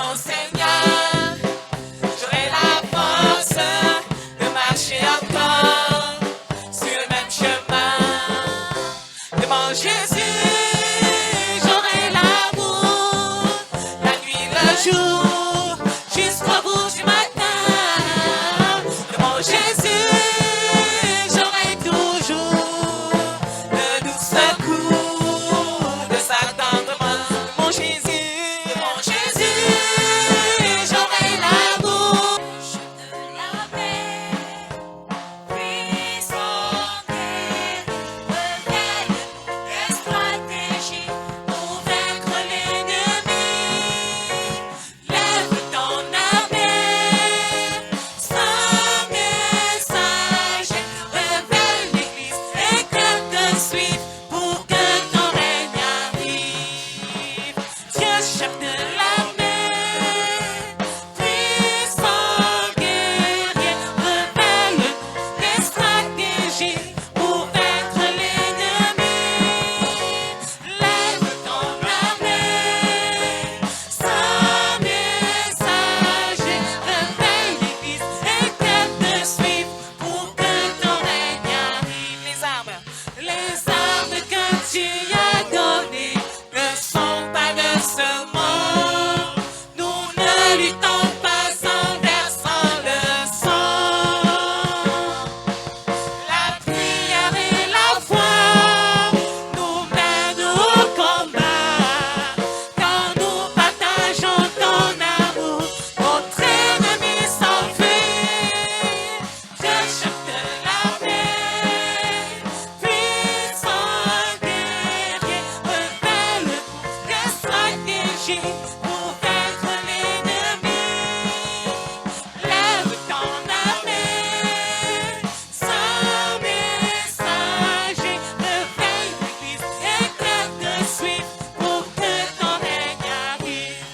mon Seigneur, j'aurai la force de marcher encore sur le même chemin. De mon Jésus, j'aurai l'amour, la nuit, le jour, jusqu'au bout du matin. De mon Jésus, j'aurai toujours le doux secours de sa tendre main. De mon Jésus, j'aurai l'amour. Chef de la paix, puissant guerrier, des stratégies pour vaincre l'ennemi. Lève ton armée, sans message, révèle l'église et que te suivre pour que ton règne arrive. Dieu, chef de l'armée, puissant guerrier, révèle des stratégies pour vaincre l'ennemi. Lève ton armée, sans message, réveille l'église et qu'elle te suive pour que ton règne arrive. Les armes que tu as données ne sont pas de ce monde. Nous ne luttons pas en versant le sang. La prière et la foi nous mènent au combat. Quand nous partageons ton amour, notre ennemi s'enfuit. Dieu, chef de l'armée, puissant guerrier, révèle des stratégies pour vaincre l'ennemi. Lève ton armée, sans message, réveille l'église et qu'elle te suive pour que ton règne arrive.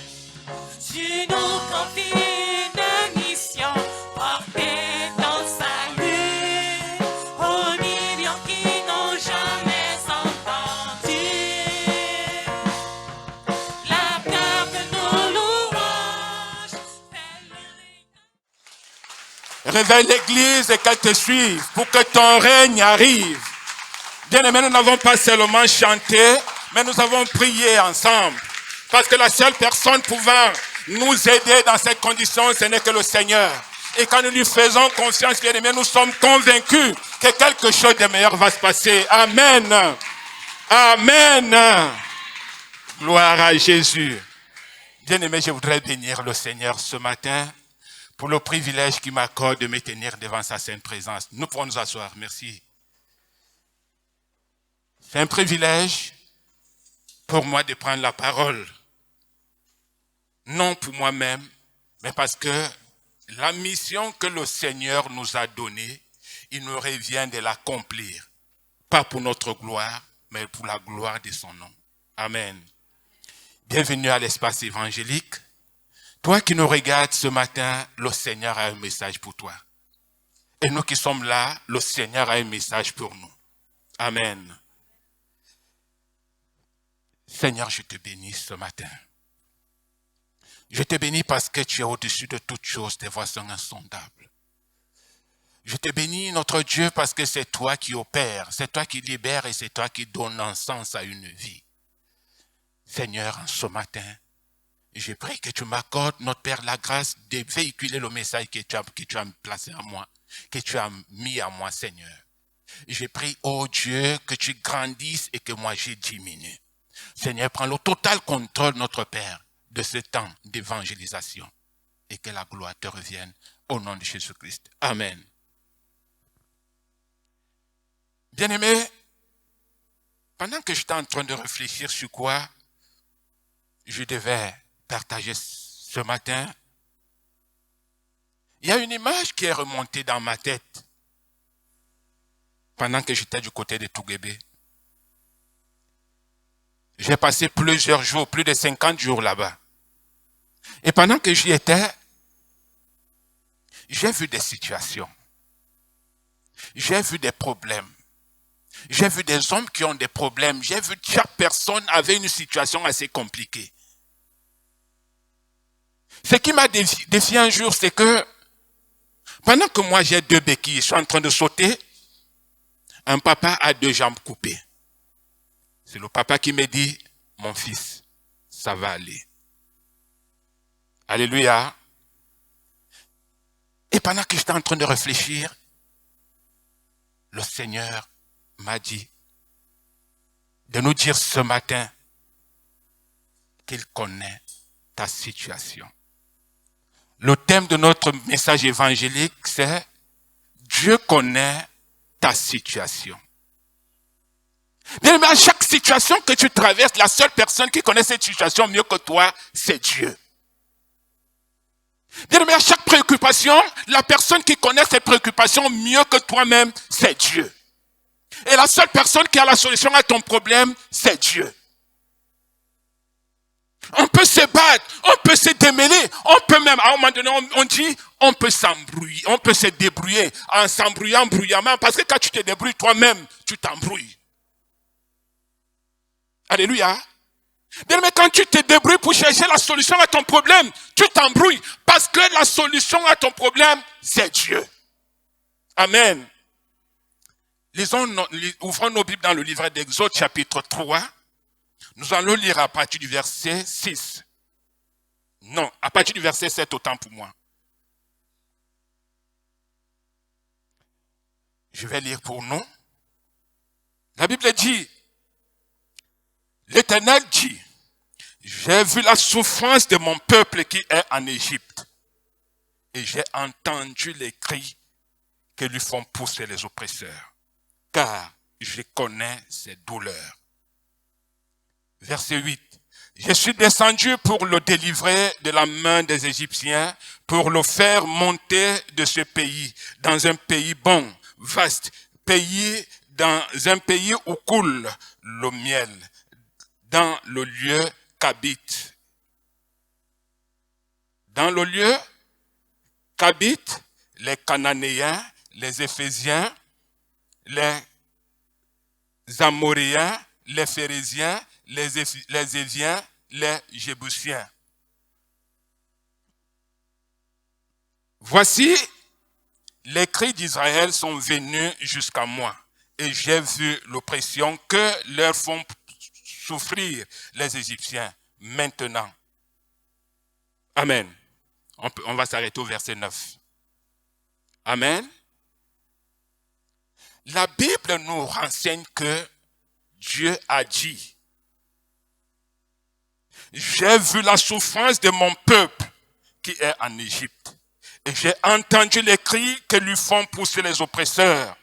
Tu nous confies une mission, porter ton salut aux millions qui n'ont jamais entendu. La peur de nos louanges, Réveille l'église et qu'elle te suive pour que ton règne arrive. Bien-aimés, nous n'avons pas seulement chanté, mais nous avons prié ensemble. Parce que la seule personne pouvant nous aider dans cette condition, ce n'est que le Seigneur. Et quand nous lui faisons confiance, bien-aimés, nous sommes convaincus que quelque chose de meilleur va se passer. Amen. Amen. Gloire à Jésus. Bien-aimés, je voudrais bénir le Seigneur ce matin pour le privilège qu'il m'accorde de me tenir devant sa sainte présence. Nous pourrons nous asseoir. Merci. C'est un privilège pour moi de prendre la parole. Non pour moi-même, mais parce que la mission que le Seigneur nous a donnée, il nous revient de l'accomplir. Pas pour notre gloire, mais pour la gloire de son nom. Amen. Bienvenue à l'espace évangélique. Toi qui nous regardes ce matin, le Seigneur a un message pour toi. Et nous qui sommes là, le Seigneur a un message pour nous. Amen. Seigneur, je te bénis ce matin. Je te bénis parce que tu es au-dessus de toutes choses, tes voies sont insondables. Je te bénis, notre Dieu, parce que c'est toi qui opères, c'est toi qui libères et c'est toi qui donnes un sens à une vie. Seigneur, ce matin, je prie que tu m'accordes, notre Père, la grâce de véhiculer le message que tu as placé à moi, que tu as mis à moi, Seigneur. Je prie, oh Dieu, que tu grandisses et que moi je diminue. Seigneur, prends le total contrôle, notre Père, de ce temps d'évangélisation et que la gloire te revienne au nom de Jésus-Christ. Amen. Bien-aimés, pendant que j'étais en train de réfléchir sur quoi je devais partager ce matin, il y a une image qui est remontée dans ma tête pendant que j'étais du côté de Touguébé. J'ai passé plusieurs jours, plus de 50 jours là-bas. Et pendant que j'y étais, j'ai vu des situations. J'ai vu des problèmes. J'ai vu des hommes qui ont des problèmes. J'ai vu que chaque personne avait une situation assez compliquée. Ce qui m'a défié un jour, c'est que pendant que moi j'ai 2 béquilles, je suis en train de sauter, un papa a 2 jambes coupées. C'est le papa qui me dit, mon fils, ça va aller. Alléluia. Et pendant que j'étais en train de réfléchir, le Seigneur m'a dit de nous dire ce matin qu'il connaît ta situation. Le thème de notre message évangélique, c'est Dieu connaît ta situation. Bien aimé, à chaque situation que tu traverses, la seule personne qui connaît cette situation mieux que toi, c'est Dieu. Bien aimé, à chaque préoccupation, la personne qui connaît cette préoccupation mieux que toi-même, c'est Dieu. Et la seule personne qui a la solution à ton problème, c'est Dieu. On peut se battre, on peut se démêler, on peut même, à un moment donné, on dit, on peut s'embrouiller, on peut se débrouiller en s'embrouillant bruyamment, parce que quand tu te débrouilles toi-même, tu t'embrouilles. Alléluia. Mais quand tu te débrouilles pour chercher la solution à ton problème, tu t'embrouilles, parce que la solution à ton problème, c'est Dieu. Amen. Ouvrons nos Bibles dans le livre d'Exode, chapitre 3. Nous allons lire à partir du verset 6. Non, à partir du verset 7, autant pour moi. Je vais lire pour nous. La Bible dit, l'Éternel dit, j'ai vu la souffrance de mon peuple qui est en Égypte, et j'ai entendu les cris que lui font pousser les oppresseurs, car je connais ses douleurs. Verset 8. Je suis descendu pour le délivrer de la main des Égyptiens, pour le faire monter de ce pays, dans un pays bon, vaste, dans un pays où coule le miel, dans le lieu qu'habitent. Dans le lieu qu'habitent les Cananéens, les Éphésiens, les Amoréens, les Phérésiens, les Éviens, les Jébusiens. Voici, les cris d'Israël sont venus jusqu'à moi, et j'ai vu l'oppression que leur font souffrir les Égyptiens maintenant. Amen. On va s'arrêter au verset 9. Amen. La Bible nous renseigne que Dieu a dit, j'ai vu la souffrance de mon peuple qui est en Égypte, et j'ai entendu les cris que lui font pousser les oppresseurs,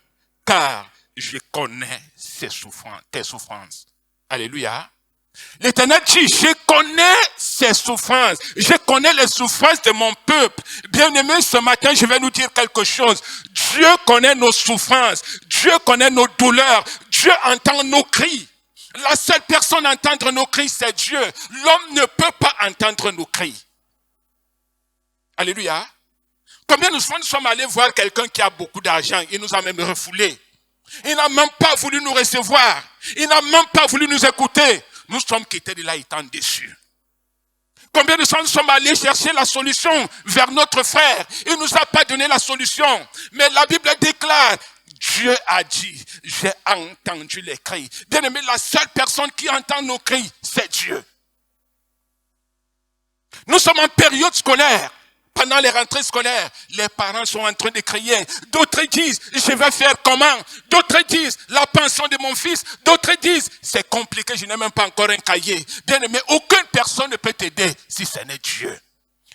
car je connais tes souffrances. Alléluia. L'Éternel dit, je connais ses souffrances, je connais les souffrances de mon peuple. Bien-aimés, ce matin, je vais nous dire quelque chose. Dieu connaît nos souffrances, Dieu connaît nos douleurs, Dieu entend nos cris. La seule personne à entendre nos cris, c'est Dieu. L'homme ne peut pas entendre nos cris. Alléluia. Combien de fois nous sommes allés voir quelqu'un qui a beaucoup d'argent, il nous a même refoulés. Il n'a même pas voulu nous recevoir. Il n'a même pas voulu nous écouter. Nous sommes quittés de là étant déçus. Combien de fois nous sommes allés chercher la solution vers notre frère. Il ne nous a pas donné la solution. Mais la Bible déclare, Dieu a dit, j'ai entendu les cris. Bien aimé, la seule personne qui entend nos cris, c'est Dieu. Nous sommes en période scolaire. Pendant les rentrées scolaires, les parents sont en train de crier. D'autres disent, je vais faire comment? D'autres disent, la pension de mon fils. D'autres disent, c'est compliqué, je n'ai même pas encore un cahier. Bien aimé, aucune personne ne peut t'aider si ce n'est Dieu.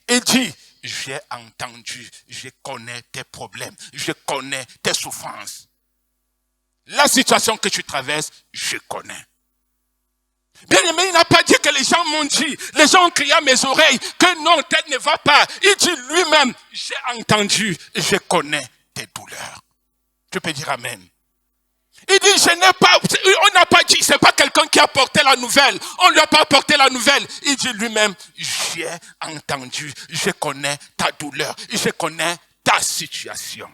Il dit, j'ai entendu, je connais tes problèmes, je connais tes souffrances. La situation que tu traverses, je connais. Bien aimé, il n'a pas dit que les gens m'ont dit, les gens ont crié à mes oreilles, que non, tête ne va pas. Il dit lui-même, j'ai entendu, je connais tes douleurs. Tu peux dire amen. Il dit, on n'a pas dit, c'est pas quelqu'un qui a porté la nouvelle. On ne lui a pas apporté la nouvelle. Il dit lui-même, j'ai entendu, je connais ta douleur, je connais ta situation.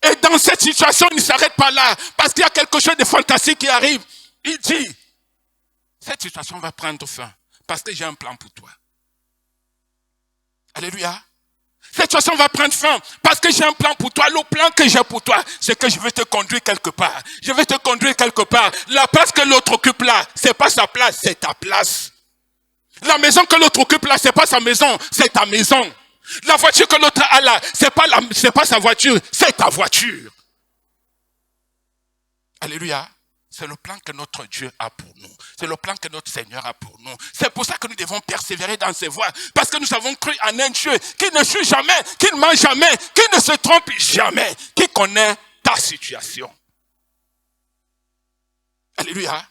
Et dans cette situation, il ne s'arrête pas là, parce qu'il y a quelque chose de fantastique qui arrive. Il dit, cette situation va prendre fin, parce que j'ai un plan pour toi. Alléluia. Cette situation va prendre fin parce que j'ai un plan pour toi. Le plan que j'ai pour toi, c'est que je vais te conduire quelque part. Je vais te conduire quelque part. La place que l'autre occupe là, c'est pas sa place, c'est ta place. La maison que l'autre occupe là, c'est pas sa maison, c'est ta maison. La voiture que l'autre a là, c'est pas sa voiture, c'est ta voiture. Alléluia. C'est le plan que notre Dieu a pour nous. C'est le plan que notre Seigneur a pour nous. C'est pour ça que nous devons persévérer dans ses voies. Parce que nous avons cru en un Dieu qui ne chute jamais, qui ne ment jamais, qui ne se trompe jamais, qui connaît ta situation. Alléluia.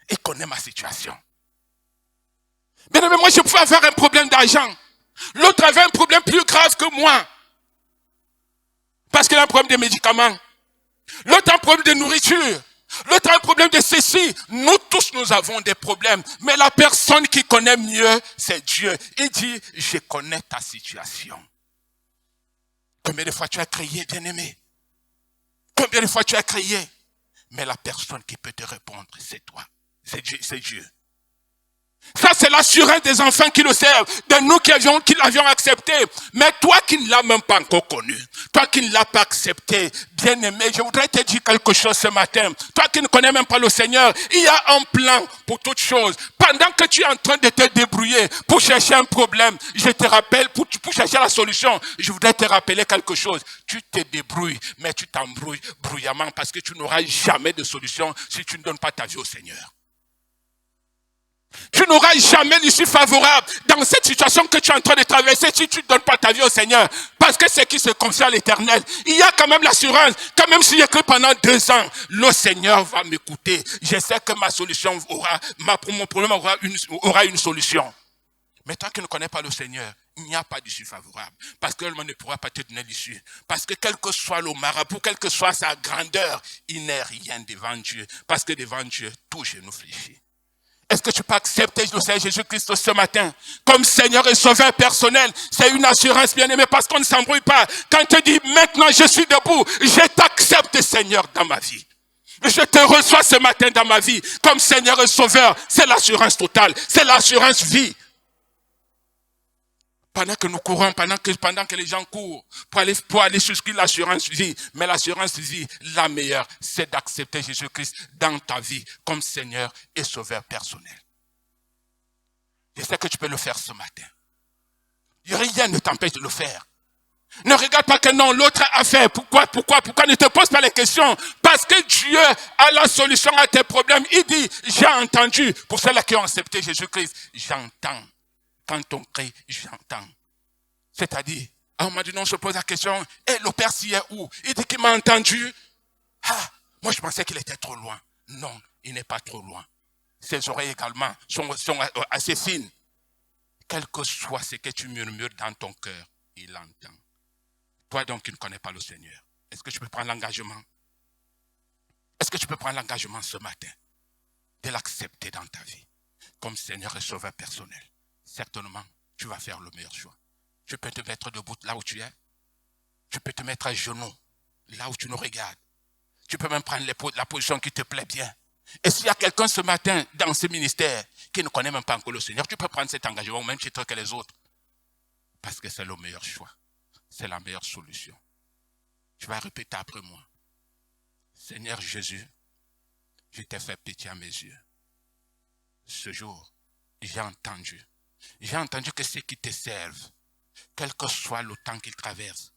Il connaît ma situation. Bien aimé, moi je pouvais avoir un problème d'argent. L'autre avait un problème plus grave que moi. Parce qu'il a un problème de médicaments. L'autre a un problème de nourriture. L'autre a un problème de ceci. Nous tous, nous avons des problèmes. Mais la personne qui connaît mieux, c'est Dieu. Il dit, je connais ta situation. Combien de fois tu as crié, bien-aimé? Combien de fois tu as crié? Mais la personne qui peut te répondre, c'est toi. C'est Dieu. Ça, c'est l'assurance des enfants qui le servent, de nous qui l'avions accepté. Mais toi qui ne l'as même pas encore connu, toi qui ne l'as pas accepté, bien-aimé, je voudrais te dire quelque chose ce matin. Toi qui ne connais même pas le Seigneur, il y a un plan pour toutes choses. Pendant que tu es en train de te débrouiller pour chercher un problème, je te rappelle, pour chercher la solution, je voudrais te rappeler quelque chose. Tu te débrouilles, mais tu t'embrouilles bruyamment parce que tu n'auras jamais de solution si tu ne donnes pas ta vie au Seigneur. Tu n'auras jamais l'issue favorable dans cette situation que tu es en train de traverser si tu ne donnes pas ta vie au Seigneur. Parce que c'est qui se confie à l'Éternel. Il y a quand même l'assurance, quand même si j'écris pendant 2 ans, le Seigneur va m'écouter. Je sais que ma solution mon problème aura une solution. Mais toi qui ne connais pas le Seigneur, il n'y a pas d'issue favorable. Parce que l'homme ne pourra pas te donner l'issue. Parce que quel que soit le marabout, quelle que soit sa grandeur, il n'est rien devant Dieu. Parce que devant Dieu, tout genou fléchit. Est-ce que tu peux accepter le Seigneur Jésus-Christ ce matin comme Seigneur et Sauveur personnel? C'est une assurance, bien-aimée, parce qu'on ne s'embrouille pas. Quand il te dit, maintenant je suis debout, je t'accepte, Seigneur, dans ma vie. Je te reçois ce matin dans ma vie comme Seigneur et Sauveur. C'est l'assurance totale, c'est l'assurance vie. Pendant que nous courons, pendant que les gens courent pour aller souscrire l'assurance vie, mais l'assurance vie, la meilleure, c'est d'accepter Jésus-Christ dans ta vie comme Seigneur et Sauveur personnel. Je sais que tu peux le faire ce matin. Rien ne t'empêche de le faire. Ne regarde pas que non, l'autre a fait. Pourquoi ne te pose pas les questions? Parce que Dieu a la solution à tes problèmes. Il dit, j'ai entendu, pour ceux-là qui ont accepté Jésus-Christ, j'entends. Quand on crie, j'entends. C'est-à-dire, à un moment donné, on se pose la question, et le Père s'y est où? Il dit qu'il m'a entendu. Ah, moi je pensais qu'il était trop loin. Non, il n'est pas trop loin. Ses oreilles également sont assez fines. Quel que soit ce que tu murmures dans ton cœur, il entend. Toi donc qui ne connais pas le Seigneur, est-ce que tu peux prendre l'engagement? Est-ce que tu peux prendre l'engagement ce matin de l'accepter dans ta vie comme Seigneur et Sauveur personnel? Certainement, tu vas faire le meilleur choix. Tu peux te mettre debout là où tu es. Tu peux te mettre à genoux là où tu nous regardes. Tu peux même prendre la position qui te plaît bien. Et s'il y a quelqu'un ce matin dans ce ministère qui ne connaît même pas encore le Seigneur, tu peux prendre cet engagement au même titre que les autres. Parce que c'est le meilleur choix. C'est la meilleure solution. Tu vas répéter après moi. Seigneur Jésus, je t'ai fait pitié à mes yeux. Ce jour, j'ai entendu que ceux qui te servent, quel que soit le temps qu'ils traversent,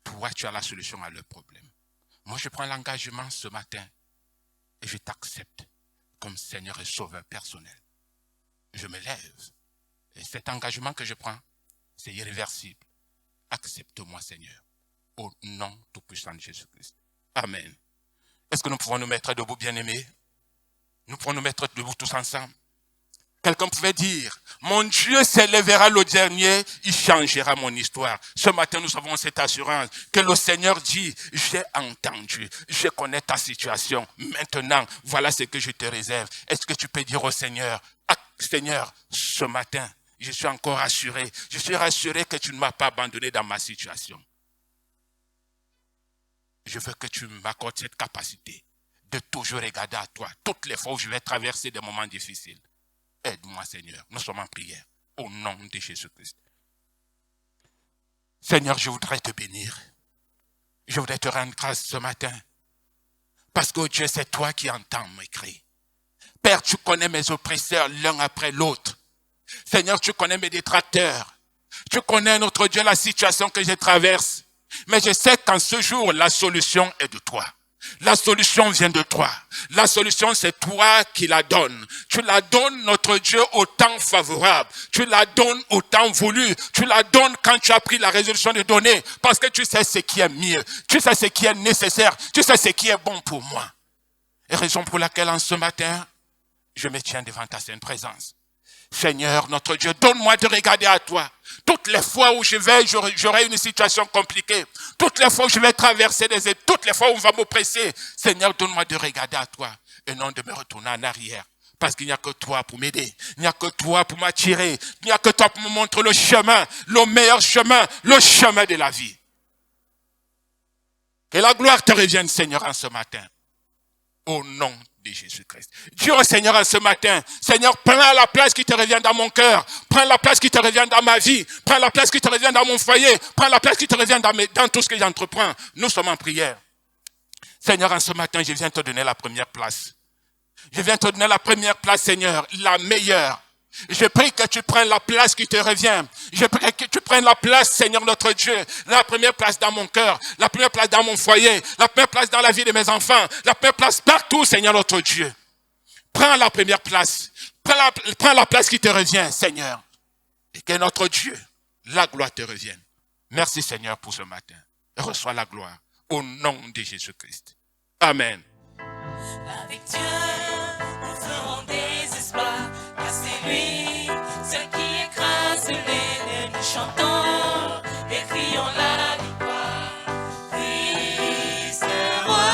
toi, tu as la solution à leurs problèmes. Moi, je prends l'engagement ce matin et je t'accepte comme Seigneur et Sauveur personnel. Je me lève et cet engagement que je prends, c'est irréversible. Accepte-moi, Seigneur, au nom tout-puissant de Jésus-Christ. Amen. Est-ce que nous pouvons nous mettre debout, bien-aimés? Nous pouvons nous mettre debout tous ensemble. Quelqu'un pouvait dire, mon Dieu s'élèvera le dernier, il changera mon histoire. Ce matin, nous avons cette assurance que le Seigneur dit, j'ai entendu, je connais ta situation. Maintenant, voilà ce que je te réserve. Est-ce que tu peux dire au Seigneur, ah, Seigneur, ce matin, je suis encore rassuré. Je suis rassuré que tu ne m'as pas abandonné dans ma situation. Je veux que tu m'accordes cette capacité de toujours regarder à toi toutes les fois où je vais traverser des moments difficiles. Aide-moi, Seigneur. Nous sommes en prière. Au nom de Jésus-Christ. Seigneur, je voudrais te bénir. Je voudrais te rendre grâce ce matin. Parce que, oh Dieu, c'est toi qui entends mes cris. Père, tu connais mes oppresseurs l'un après l'autre. Seigneur, tu connais mes détracteurs. Tu connais, notre Dieu, la situation que je traverse. Mais je sais qu'en ce jour, la solution est de toi. La solution vient de toi. La solution, c'est toi qui la donnes. Tu la donnes, notre Dieu, au temps favorable. Tu la donnes au temps voulu. Tu la donnes quand tu as pris la résolution de donner. Parce que tu sais ce qui est mieux. Tu sais ce qui est nécessaire. Tu sais ce qui est bon pour moi. Et raison pour laquelle, en ce matin, je me tiens devant ta sainte présence. Seigneur, notre Dieu, donne-moi de regarder à toi. Toutes les fois où j'aurai une situation compliquée. Toutes les fois où je vais traverser des épreuves. Toutes les fois où on va m'oppresser. Seigneur, donne-moi de regarder à toi et non de me retourner en arrière. Parce qu'il n'y a que toi pour m'aider. Il n'y a que toi pour m'attirer. Il n'y a que toi pour me montrer le chemin, le meilleur chemin, le chemin de la vie. Que la gloire te revienne, Seigneur, en ce matin. Au nom de Jésus-Christ. Dis au Seigneur en ce matin, Seigneur, prends la place qui te revient dans mon cœur, prends la place qui te revient dans ma vie, prends la place qui te revient dans mon foyer, prends la place qui te revient dans tout ce que j'entreprends. Nous sommes en prière. Seigneur, en ce matin, je viens te donner la première place. Je viens te donner la première place, Seigneur, la meilleure. Je prie que tu prennes la place qui te revient. Je prie que tu prennes la place, Seigneur notre Dieu. La première place dans mon cœur. La première place dans mon foyer. La première place dans la vie de mes enfants. La première place partout, Seigneur notre Dieu. Prends la première place. Prends la place qui te revient, Seigneur. Et que notre Dieu, la gloire te revienne. Merci, Seigneur, pour ce matin. Reçois la gloire. Au nom de Jésus-Christ. Amen. Avec Dieu, nous ferons des exploits, car c'est lui, seul qui écrase les nous chantons et crions la victoire. Christ est roi,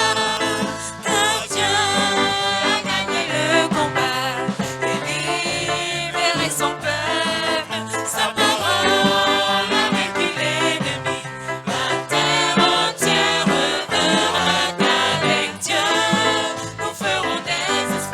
car Dieu a gagné le combat et libéré son peuple. Sa parole a vaincu l'ennemi. La terre entière verra qu'avec Dieu nous ferons des exploits.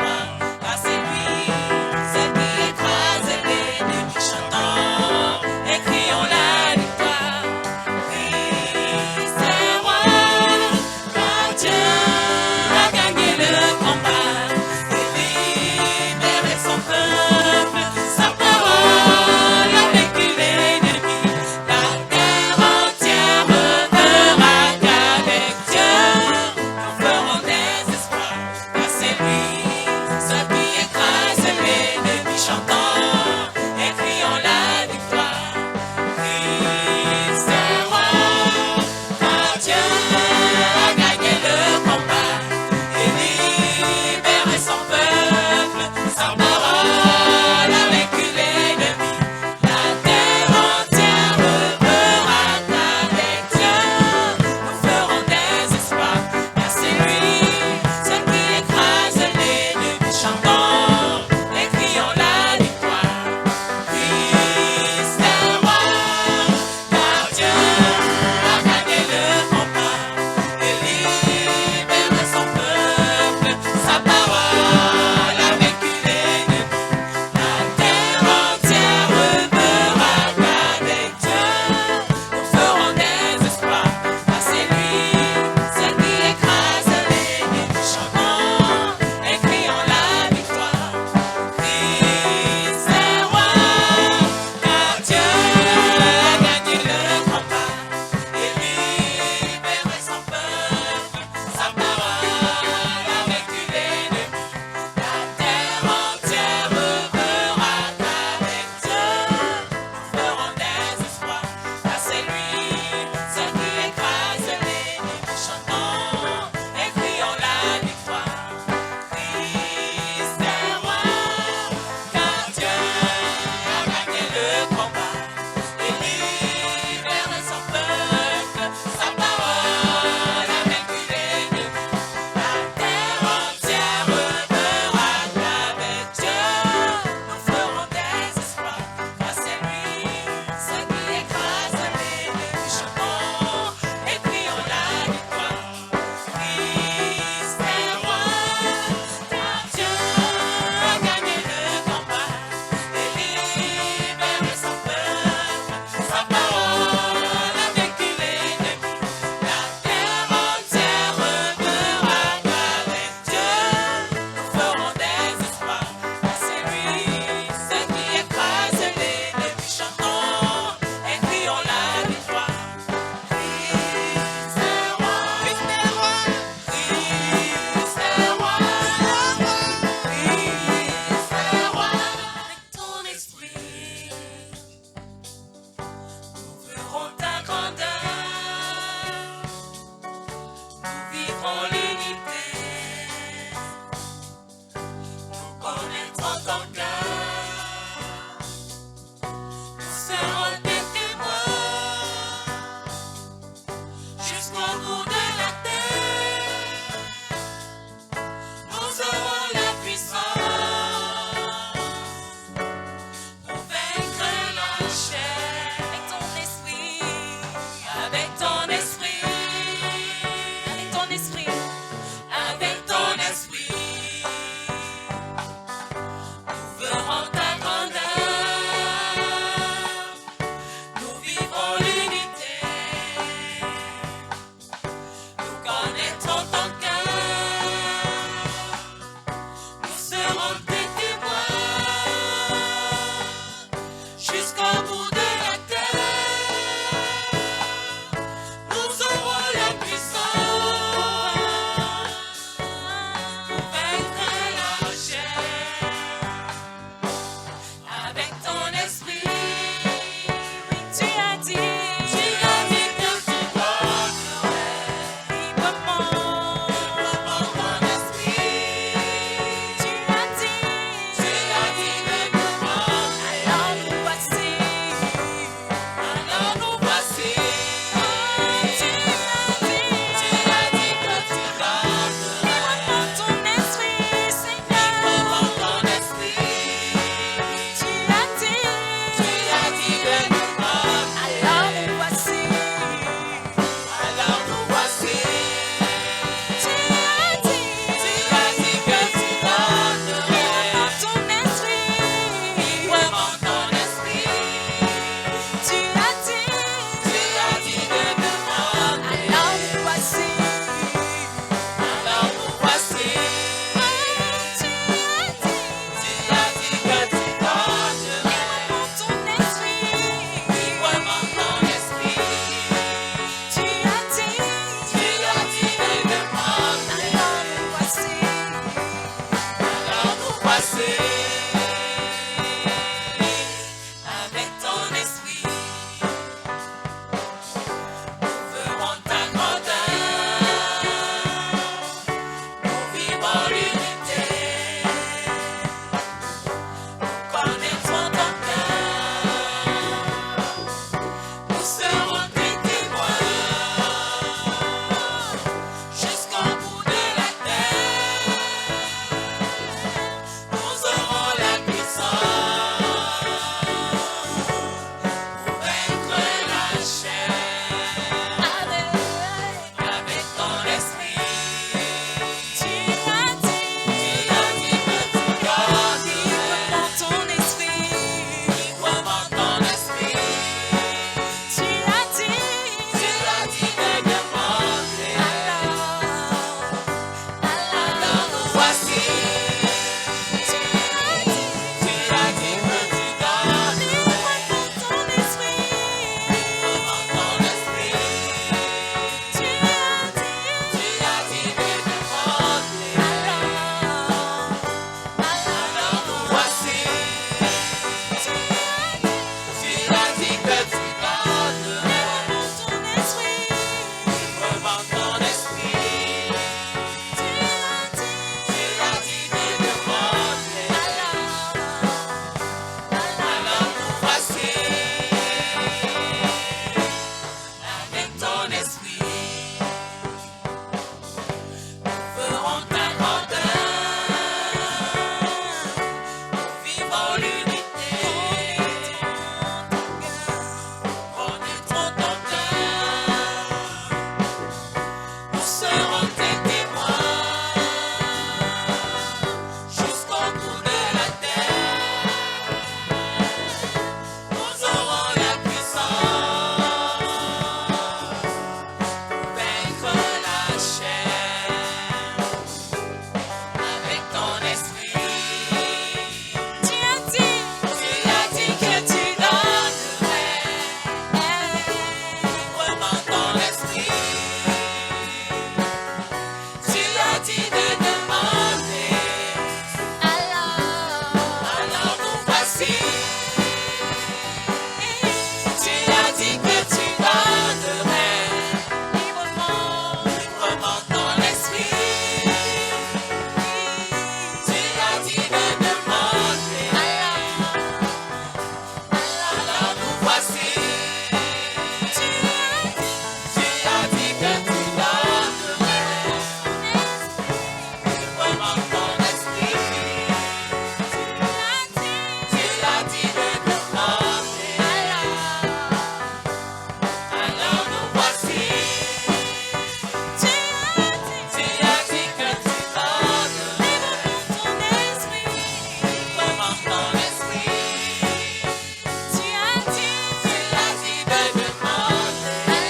te demander.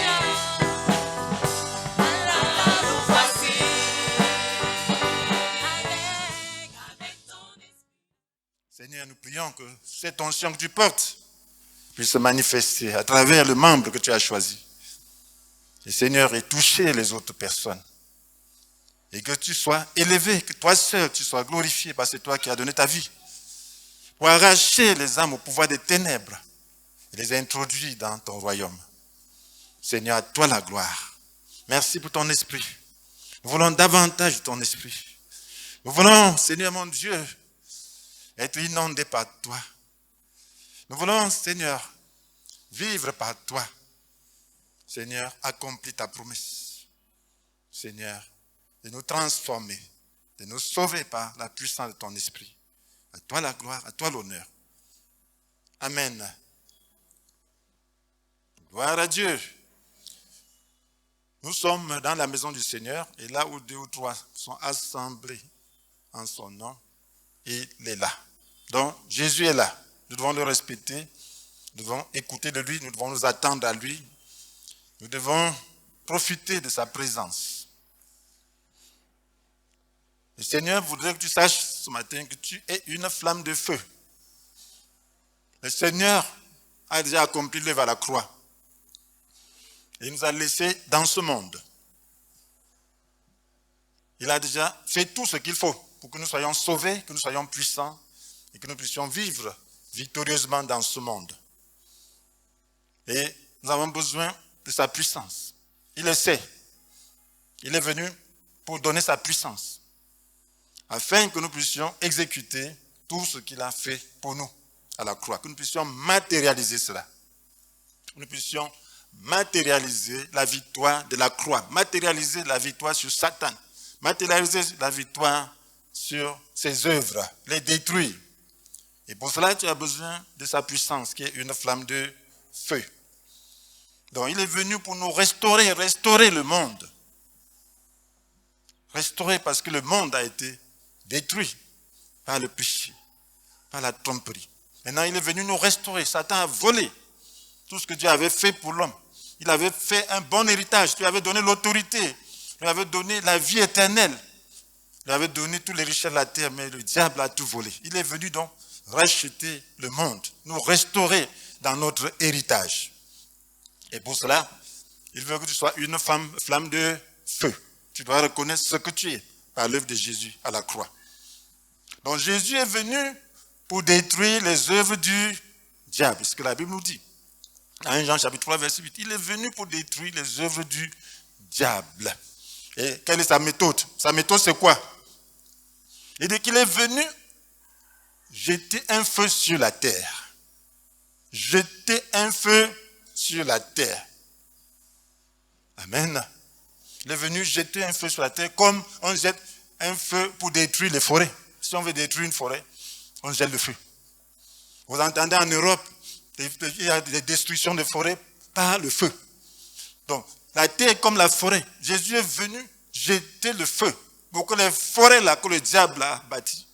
Alors nous voici avec ton esprit. Seigneur, nous prions que cette onction que tu portes puisse se manifester à travers le membre que tu as choisi. Et Seigneur, et toucher les autres personnes. Et que tu sois élevé, que toi seul tu sois glorifié, parce que c'est toi qui as donné ta vie. Pour arracher les âmes au pouvoir des ténèbres et les introduire dans ton royaume. Seigneur, à toi la gloire. Merci pour ton esprit. Nous voulons davantage de ton esprit. Nous voulons, Seigneur mon Dieu, être inondés par toi. Nous voulons, Seigneur, vivre par toi. Seigneur, accomplis ta promesse. Seigneur, de nous transformer, de nous sauver par la puissance de ton esprit. À toi la gloire, à toi l'honneur. Amen. Gloire à Dieu. Nous sommes dans la maison du Seigneur et là où 2 ou 3 sont assemblés en son nom, il est là. Donc Jésus est là. Nous devons le respecter, nous devons écouter de lui, nous devons nous attendre à lui. Nous devons profiter de sa présence. Le Seigneur voudrait que tu saches ce matin que tu es une flamme de feu. Le Seigneur a déjà accompli l'œuvre à la croix. Et il nous a laissés dans ce monde. Il a déjà fait tout ce qu'il faut pour que nous soyons sauvés, que nous soyons puissants et que nous puissions vivre victorieusement dans ce monde. Et nous avons besoin de sa puissance. Il le sait. Il est venu pour donner sa puissance, afin que nous puissions exécuter tout ce qu'il a fait pour nous à la croix, que nous puissions matérialiser cela. Que nous puissions matérialiser la victoire de la croix, matérialiser la victoire sur Satan, matérialiser la victoire sur ses œuvres, les détruire. Et pour cela, tu as besoin de sa puissance, qui est une flamme de feu. Donc, il est venu pour nous restaurer le monde. Restaurer parce que le monde a été détruit par le péché, par la tromperie. Maintenant, il est venu nous restaurer. Satan a volé tout ce que Dieu avait fait pour l'homme. Il avait fait un bon héritage. Tu lui avais donné l'autorité. Tu lui avais donné la vie éternelle. Il avait donné toutes les richesses de la terre, mais le diable a tout volé. Il est venu donc racheter le monde, nous restaurer dans notre héritage. Et pour cela, il veut que tu sois une flamme de feu. Tu dois reconnaître ce que tu es par l'œuvre de Jésus à la croix. Donc Jésus est venu pour détruire les œuvres du diable, c'est ce que la Bible nous dit. Dans 1 Jean chapitre 3, verset 8, il est venu pour détruire les œuvres du diable. Et quelle est sa méthode? Sa méthode, c'est quoi? Il dit qu'il est venu jeter un feu sur la terre. Jeter un feu sur la terre. Amen. Il est venu jeter un feu sur la terre comme on jette un feu pour détruire les forêts. Si on veut détruire une forêt, on jette le feu. Vous entendez en Europe, il y a des destructions de forêts par le feu. Donc, la terre est comme la forêt. Jésus est venu jeter le feu pour que les forêts là que le diable a bâties,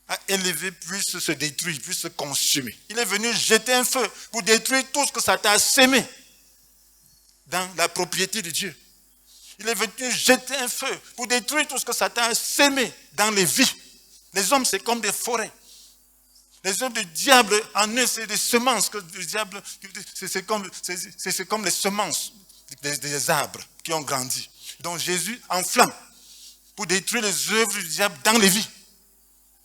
a élevé, puissent se détruire, puissent se consumer. Il est venu jeter un feu pour détruire tout ce que Satan a sémé dans la propriété de Dieu. Il est venu jeter un feu pour détruire tout ce que Satan a sémé dans les vies. Les hommes, c'est comme des forêts. Les œuvres du diable en eux, c'est des semences. Que le diable, c'est comme les semences des arbres qui ont grandi. Donc Jésus enflamme pour détruire les œuvres du diable dans les vies.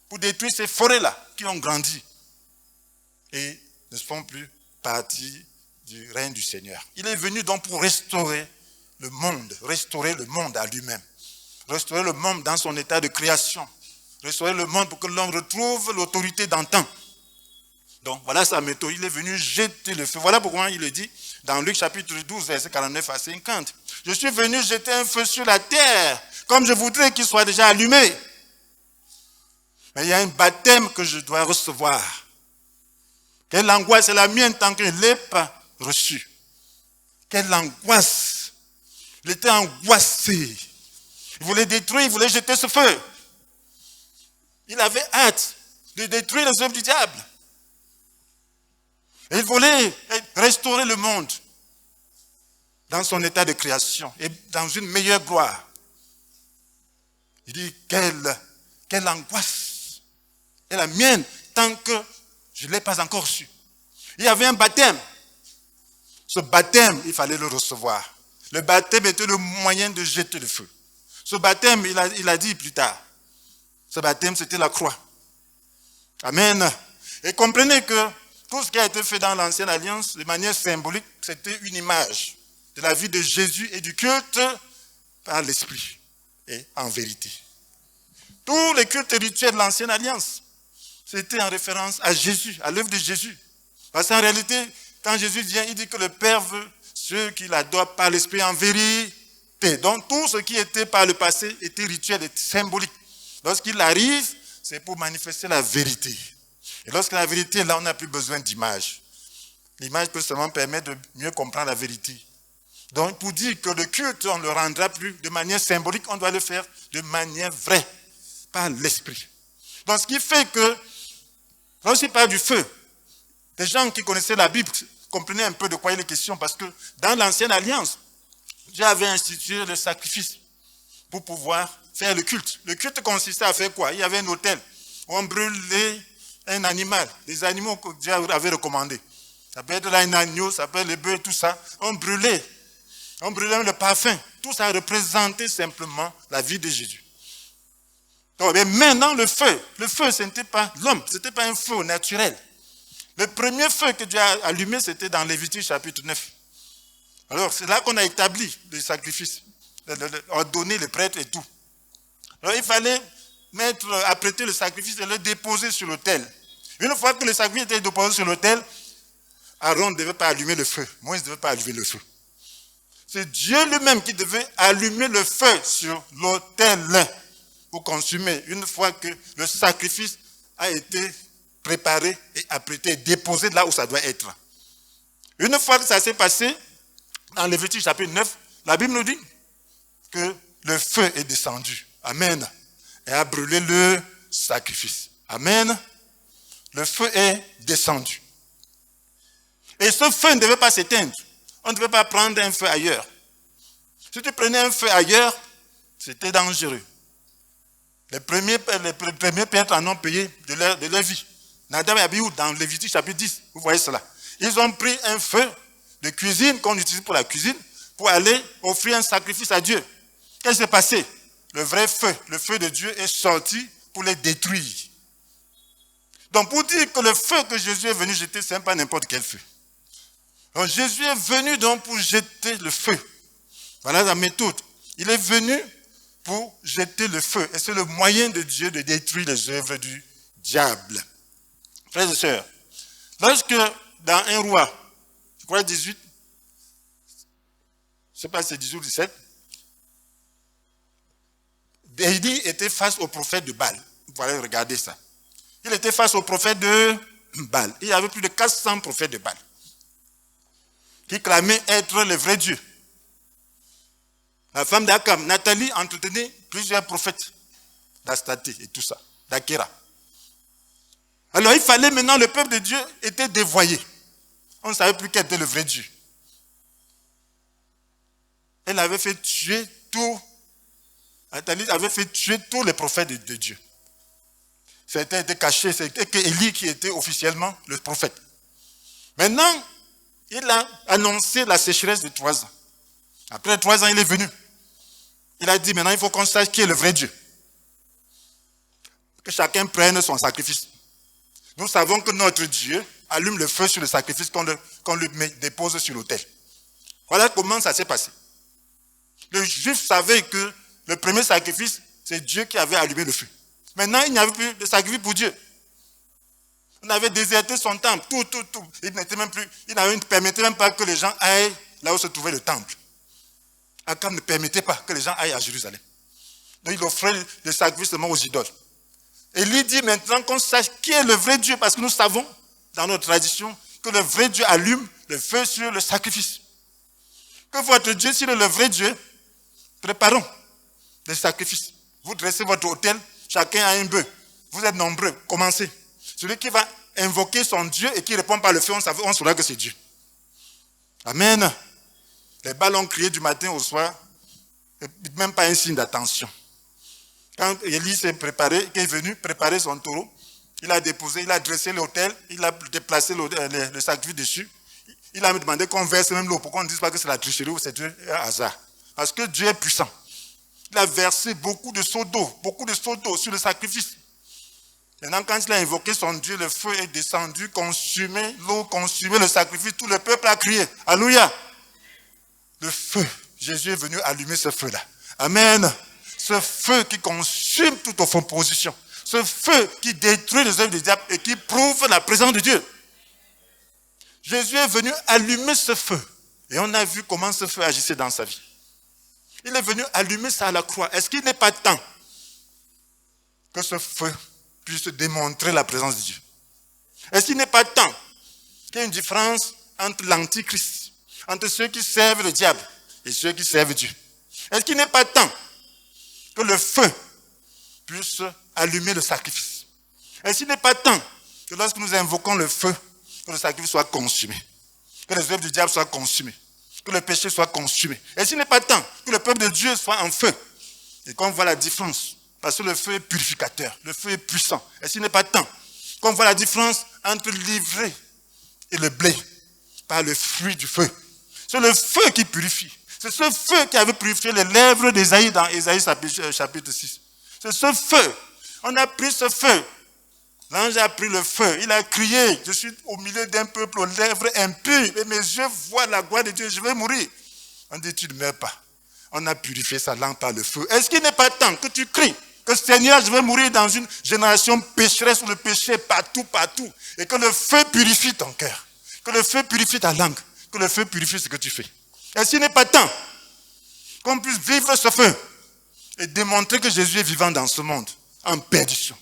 Pour détruire ces forêts-là qui ont grandi et ne font plus partie du règne du Seigneur. Il est venu donc pour restaurer le monde à lui-même. Restaurer le monde dans son état de création. Restaurer le monde pour que l'homme retrouve l'autorité d'antan. Donc voilà sa méthode. Il est venu jeter le feu. Voilà pourquoi il le dit dans Luc chapitre 12, verset 49 à 50. Je suis venu jeter un feu sur la terre, comme je voudrais qu'il soit déjà allumé. Mais il y a un baptême que je dois recevoir. Quelle angoisse est la mienne tant que je ne l'ai pas reçu. Quelle angoisse. Il était angoissé. Il voulait détruire, il voulait jeter ce feu. Il avait hâte de détruire les œuvres du diable. Et il voulait restaurer le monde. dans son état de création et dans une meilleure gloire. Il dit, quelle angoisse est la mienne tant que je ne l'ai pas encore su. Il y avait un baptême. Ce baptême, il fallait le recevoir. Le baptême était le moyen de jeter le feu. Ce baptême, il a dit plus tard, ce baptême, c'était la croix. Amen. Et comprenez que tout ce qui a été fait dans l'Ancienne Alliance, de manière symbolique, c'était une image de la vie de Jésus et du culte par l'Esprit et en vérité. Tous les cultes rituels de l'Ancienne Alliance, c'était en référence à Jésus, à l'œuvre de Jésus. Parce qu'en réalité, quand Jésus vient, il dit que le Père veut ceux qui l'adorent par l'Esprit en vérité. Donc tout ce qui était par le passé était rituel et symbolique. Lorsqu'il arrive, c'est pour manifester la vérité. Et lorsque la vérité est là, on n'a plus besoin d'image. L'image peut seulement permettre de mieux comprendre la vérité. Donc pour dire que le culte, on ne le rendra plus de manière symbolique, on doit le faire de manière vraie, par l'Esprit. Donc ce qui fait que, lorsqu'il parle du feu, les gens qui connaissaient la Bible comprenaient un peu de quoi il est question, parce que dans l'Ancienne Alliance, Dieu avait institué le sacrifice pour pouvoir faire le culte. Le culte consistait à faire quoi? Il y avait un autel où on brûlait un animal, les animaux que Dieu avait recommandés. Ça peut être là un agneau, ça peut être le bœuf et tout ça. On brûlait le parfum. Tout ça représentait simplement la vie de Jésus. Donc, mais maintenant, le feu, ce n'était pas l'homme, ce n'était pas un feu naturel. Le premier feu que Dieu a allumé, c'était dans Lévitique chapitre 9. Alors, c'est là qu'on a établi le sacrifice, ordonné les prêtres et tout. Alors, il fallait apprêter le sacrifice et le déposer sur l'autel. Une fois que le sacrifice était déposé sur l'autel, Aaron ne devait pas allumer le feu. Moïse ne devait pas allumer le feu. C'est Dieu lui-même qui devait allumer le feu sur l'autel pour consumer, une fois que le sacrifice a été préparé et apprêté, déposé là où ça doit être. Une fois que ça s'est passé, dans Lévitique chapitre 9, la Bible nous dit que le feu est descendu. Amen. Et a brûlé le sacrifice. Amen. Le feu est descendu. Et ce feu ne devait pas s'éteindre. On ne devait pas prendre un feu ailleurs. Si tu prenais un feu ailleurs, c'était dangereux. Les premiers prêtres en ont payé de leur vie. Nadab et Abihu, dans Lévitique chapitre 10, vous voyez cela. Ils ont pris un feu de cuisine qu'on utilise pour la cuisine pour aller offrir un sacrifice à Dieu. Qu'est-ce qui s'est passé? Le vrai feu, le feu de Dieu est sorti pour les détruire. Donc pour dire que le feu que Jésus est venu jeter, ce n'est pas n'importe quel feu. Donc Jésus est venu donc pour jeter le feu. Voilà la méthode. Il est venu pour jeter le feu. Et c'est le moyen de Dieu de détruire les œuvres du diable. Frères et sœurs, lorsque dans un roi, je crois 18, je ne sais pas si c'est 18 ou 17, Élie était face au prophète de Baal. Vous allez regarder ça. Il était face au prophète de Baal. Il y avait plus de 400 prophètes de Baal qui clamaient être le vrai Dieu. La femme d'Akam, Nathalie, entretenait plusieurs prophètes d'Astaté et tout ça, d'Akira. Alors il fallait maintenant, le peuple de Dieu était dévoyé. On ne savait plus quel était le vrai Dieu. Elle avait fait tuer Nathalie avait fait tuer tous les prophètes de Dieu. C'était caché, c'était que Élie qui était officiellement le prophète. Maintenant, il a annoncé la sécheresse de 3 ans. Après 3 ans, il est venu. Il a dit, maintenant, il faut qu'on sache qui est le vrai Dieu. Que chacun prenne son sacrifice. Nous savons que notre Dieu allume le feu sur le sacrifice qu'on lui dépose sur l'autel. Voilà comment ça s'est passé. Le juif savait que le premier sacrifice, c'est Dieu qui avait allumé le feu. Maintenant, il n'y avait plus de sacrifice pour Dieu. On avait déserté son temple, tout. Il ne permettait même pas que les gens aillent là où se trouvait le temple. Akab ne permettait pas que les gens aillent à Jérusalem. Donc il offrait le sacrifice seulement aux idoles. Et lui dit maintenant qu'on sache qui est le vrai Dieu, parce que nous savons, dans notre tradition, que le vrai Dieu allume le feu sur le sacrifice. Que votre Dieu, s'il est le vrai Dieu, préparons les sacrifices. Vous dressez votre autel, chacun a un bœuf. Vous êtes nombreux, commencez. Celui qui va invoquer son Dieu et qui répond par le feu, on saura que c'est Dieu. Amen. Les balles ont crié du matin au soir, et même pas un signe d'attention. Quand Élie s'est préparé, qu'il est venu préparer son taureau, il a déposé, il a dressé l'autel, il a déplacé le sacrifice dessus. Il a demandé qu'on verse même l'eau, pour qu'on ne dise pas que c'est la tricherie ou c'est un hasard. Parce que Dieu est puissant. Il a versé beaucoup de seaux d'eau sur le sacrifice. Maintenant, quand il a invoqué son Dieu, le feu est descendu, consumé, l'eau consumé, le sacrifice, tout le peuple a crié. Alléluia. Le feu, Jésus est venu allumer ce feu-là. Amen. Ce feu qui consume toute opposition. Ce feu qui détruit les œuvres du diable et qui prouve la présence de Dieu. Jésus est venu allumer ce feu. Et on a vu comment ce feu agissait dans sa vie. Il est venu allumer ça à la croix. Est-ce qu'il n'est pas temps que ce feu puisse démontrer la présence de Dieu? Est-ce qu'il n'est pas temps qu'il y ait une différence entre l'antichrist, entre ceux qui servent le diable et ceux qui servent Dieu? Est-ce qu'il n'est pas temps que le feu puisse allumer le sacrifice? Est-ce qu'il n'est pas temps que lorsque nous invoquons le feu, que le sacrifice soit consumé, que les œuvres du diable soient consumées, que le péché soit consumé? Est-ce qu'il n'est pas temps que le peuple de Dieu soit en feu et qu'on voit la différence? Parce que le feu est purificateur, le feu est puissant. Est-ce qu'il n'est pas temps qu'on voit la différence entre l'ivraie et le blé par le fruit du feu? C'est le feu qui purifie. C'est ce feu qui avait purifié les lèvres d'Ésaïe dans Ésaïe chapitre 6. C'est ce feu. On a pris ce feu. L'ange a pris le feu. Il a crié, je suis au milieu d'un peuple aux lèvres impures et mes yeux voient la gloire de Dieu, je vais mourir. On dit, tu ne meurs pas. On a purifié sa langue par le feu. Est-ce qu'il n'est pas temps que tu cries que Seigneur, je vais mourir dans une génération pécheresse où le péché est partout, et que le feu purifie ton cœur, que le feu purifie ta langue, que le feu purifie ce que tu fais? Est-ce qu'il n'est pas temps qu'on puisse vivre ce feu et démontrer que Jésus est vivant dans ce monde en perdition,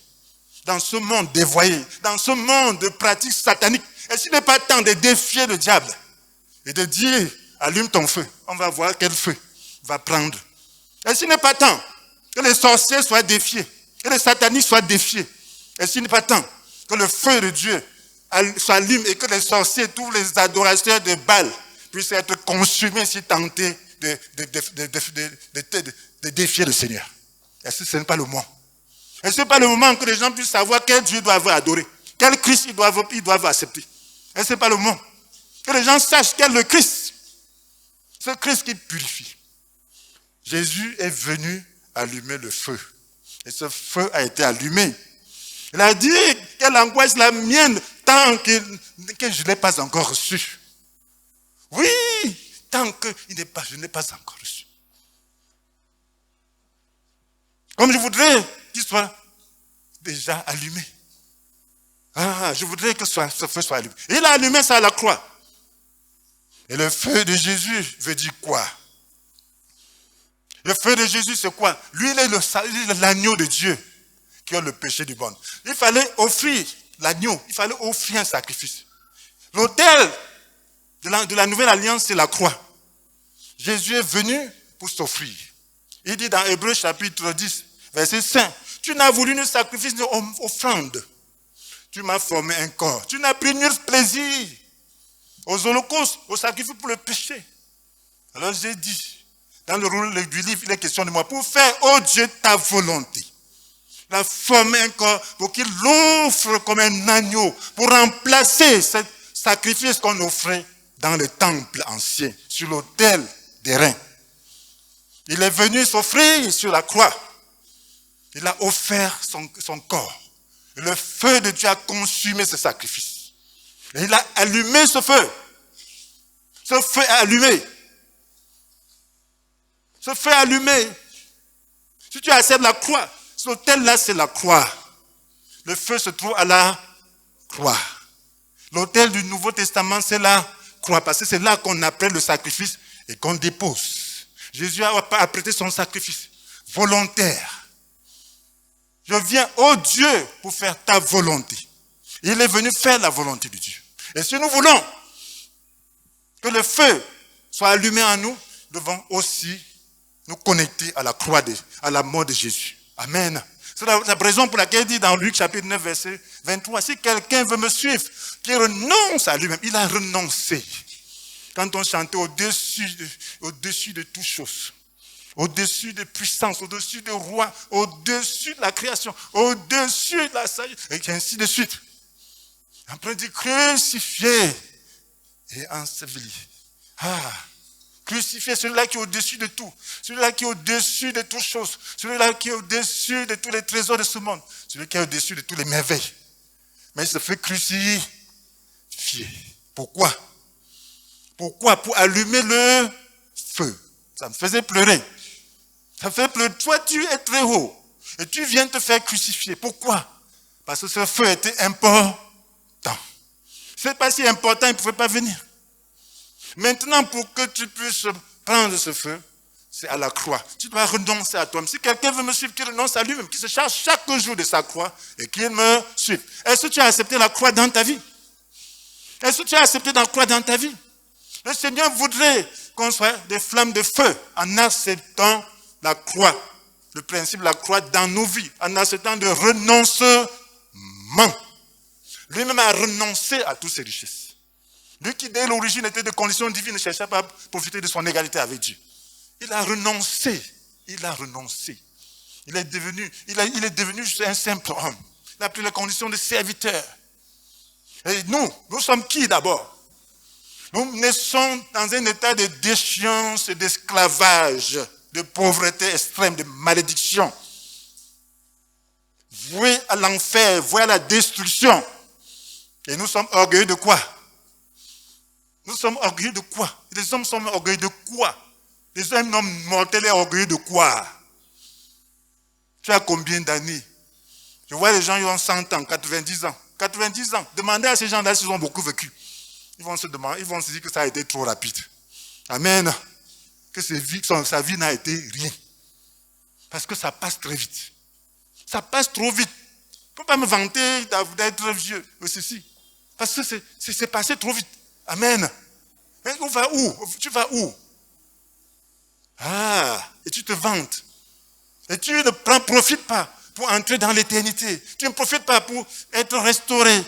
dans ce monde dévoyé, dans ce monde de pratiques sataniques? Est-ce qu'il n'est pas temps de défier le diable et de dire, allume ton feu, on va voir quel feu va prendre? Est-ce qu'il n'est pas temps que les sorciers soient défiés, que les satanistes soient défiés? Est-ce qu'il n'est pas temps que le feu de Dieu s'allume et que les sorciers, tous les adorateurs de Baal puissent être consumés si tentés de défier le Seigneur? Est-ce que ce n'est pas le moment? Est-ce que ce n'est pas le moment que les gens puissent savoir quel Dieu doivent adorer, quel Christ ils doivent accepter? Est-ce que ce n'est pas le moment que les gens sachent quel est le Christ, ce Christ qui purifie? Jésus est venu allumer le feu. Et ce feu a été allumé. Il a dit, quelle angoisse la mienne, tant que je ne l'ai pas encore reçu. Oui, tant que je n'ai pas encore reçu. Comme je voudrais qu'il soit déjà allumé. Je voudrais que ce feu soit allumé. Il a allumé ça à la croix. Et le feu de Jésus veut dire quoi? Le feu de Jésus, c'est quoi? Lui, il est l'agneau de Dieu qui a le péché du monde. Il fallait offrir l'agneau, il fallait offrir un sacrifice. L'autel de la nouvelle alliance, c'est la croix. Jésus est venu pour s'offrir. Il dit dans Hébreux chapitre 10, verset 5, tu n'as voulu ni sacrifice ni offrande. Tu m'as formé un corps. Tu n'as pris nul plaisir aux holocaustes, aux sacrifices pour le péché. Alors j'ai dit, dans le rôle du livre, il est question de moi. Pour faire, oh Dieu, ta volonté. Il a formé un corps pour qu'il l'offre comme un agneau, pour remplacer ce sacrifice qu'on offrait dans le temple ancien, sur l'autel des reins. Il est venu s'offrir sur la croix. Il a offert son corps. Et le feu de Dieu a consumé ce sacrifice. Et il a allumé ce feu. Ce feu est allumé. Ce feu allumé. Si tu acceptes la croix, cet autel-là, c'est la croix. Le feu se trouve à la croix. L'autel du Nouveau Testament, c'est la croix, parce que c'est là qu'on apprête le sacrifice et qu'on dépose. Jésus a apprêté son sacrifice volontaire. Je viens, oh Dieu, pour faire ta volonté. Il est venu faire la volonté de Dieu. Et si nous voulons que le feu soit allumé en nous, nous devons aussi nous connecter à la croix, à la mort de Jésus. Amen. C'est la raison pour laquelle il dit dans Luc chapitre 9, verset 23, si quelqu'un veut me suivre, qu'il renonce à lui-même. Il a renoncé. Quand on chantait au-dessus au-dessus de toutes choses, au-dessus des puissances, au-dessus des rois, au-dessus de la création, au-dessus de la sagesse, et ainsi de suite. Après, il dit crucifié et enseveli. Crucifié, celui-là qui est au-dessus de tout, celui-là qui est au-dessus de toutes choses, celui-là qui est au-dessus de tous les trésors de ce monde, celui qui est au-dessus de toutes les merveilles. Mais il se fait crucifier. Pourquoi? Pourquoi? Pour allumer le feu. Ça me faisait pleurer. Ça me fait pleurer. Toi, tu es très haut et tu viens te faire crucifier. Pourquoi? Parce que ce feu était important. Ce n'est pas si important, il ne pouvait pas venir. Maintenant, pour que tu puisses prendre ce feu, c'est à la croix. Tu dois renoncer à toi-même. Si quelqu'un veut me suivre, qu'il renonce à lui-même, qu'il se charge chaque jour de sa croix et qu'il me suive. Est-ce que tu as accepté la croix dans ta vie? Est-ce que tu as accepté la croix dans ta vie? Le Seigneur voudrait qu'on soit des flammes de feu en acceptant la croix. Le principe de la croix dans nos vies, en acceptant de renoncement. Lui-même a renoncé à toutes ses richesses. Lui qui dès l'origine était de conditions divines ne cherchait pas à profiter de son égalité avec Dieu. Il a renoncé. Il a renoncé. Il est devenu juste un simple homme. Il a pris les conditions de serviteur. Et nous sommes qui d'abord? Nous naissons dans un état de déchéance et d'esclavage, de pauvreté extrême, de malédiction. Voués à l'enfer, voués à la destruction. Et nous sommes orgueilleux de quoi? Nous sommes orgueilleux de quoi? Les hommes sont orgueilleux de quoi? Les hommes mortels sont orgueilleux de quoi? Tu as combien d'années? Je vois les gens, ils ont 100 ans, 90 ans. 90 ans. Demandez à ces gens-là s'ils ont beaucoup vécu. Ils vont se dire que ça a été trop rapide. Amen. Que sa vie n'a été rien. Parce que ça passe très vite. Ça passe trop vite. Il ne faut pas me vanter d'être vieux. Ceci. Parce que c'est passé trop vite. Amen. Mais on va où? Tu vas où? Et tu te vantes. Et tu ne profites pas pour entrer dans l'éternité. Tu ne profites pas pour être restauré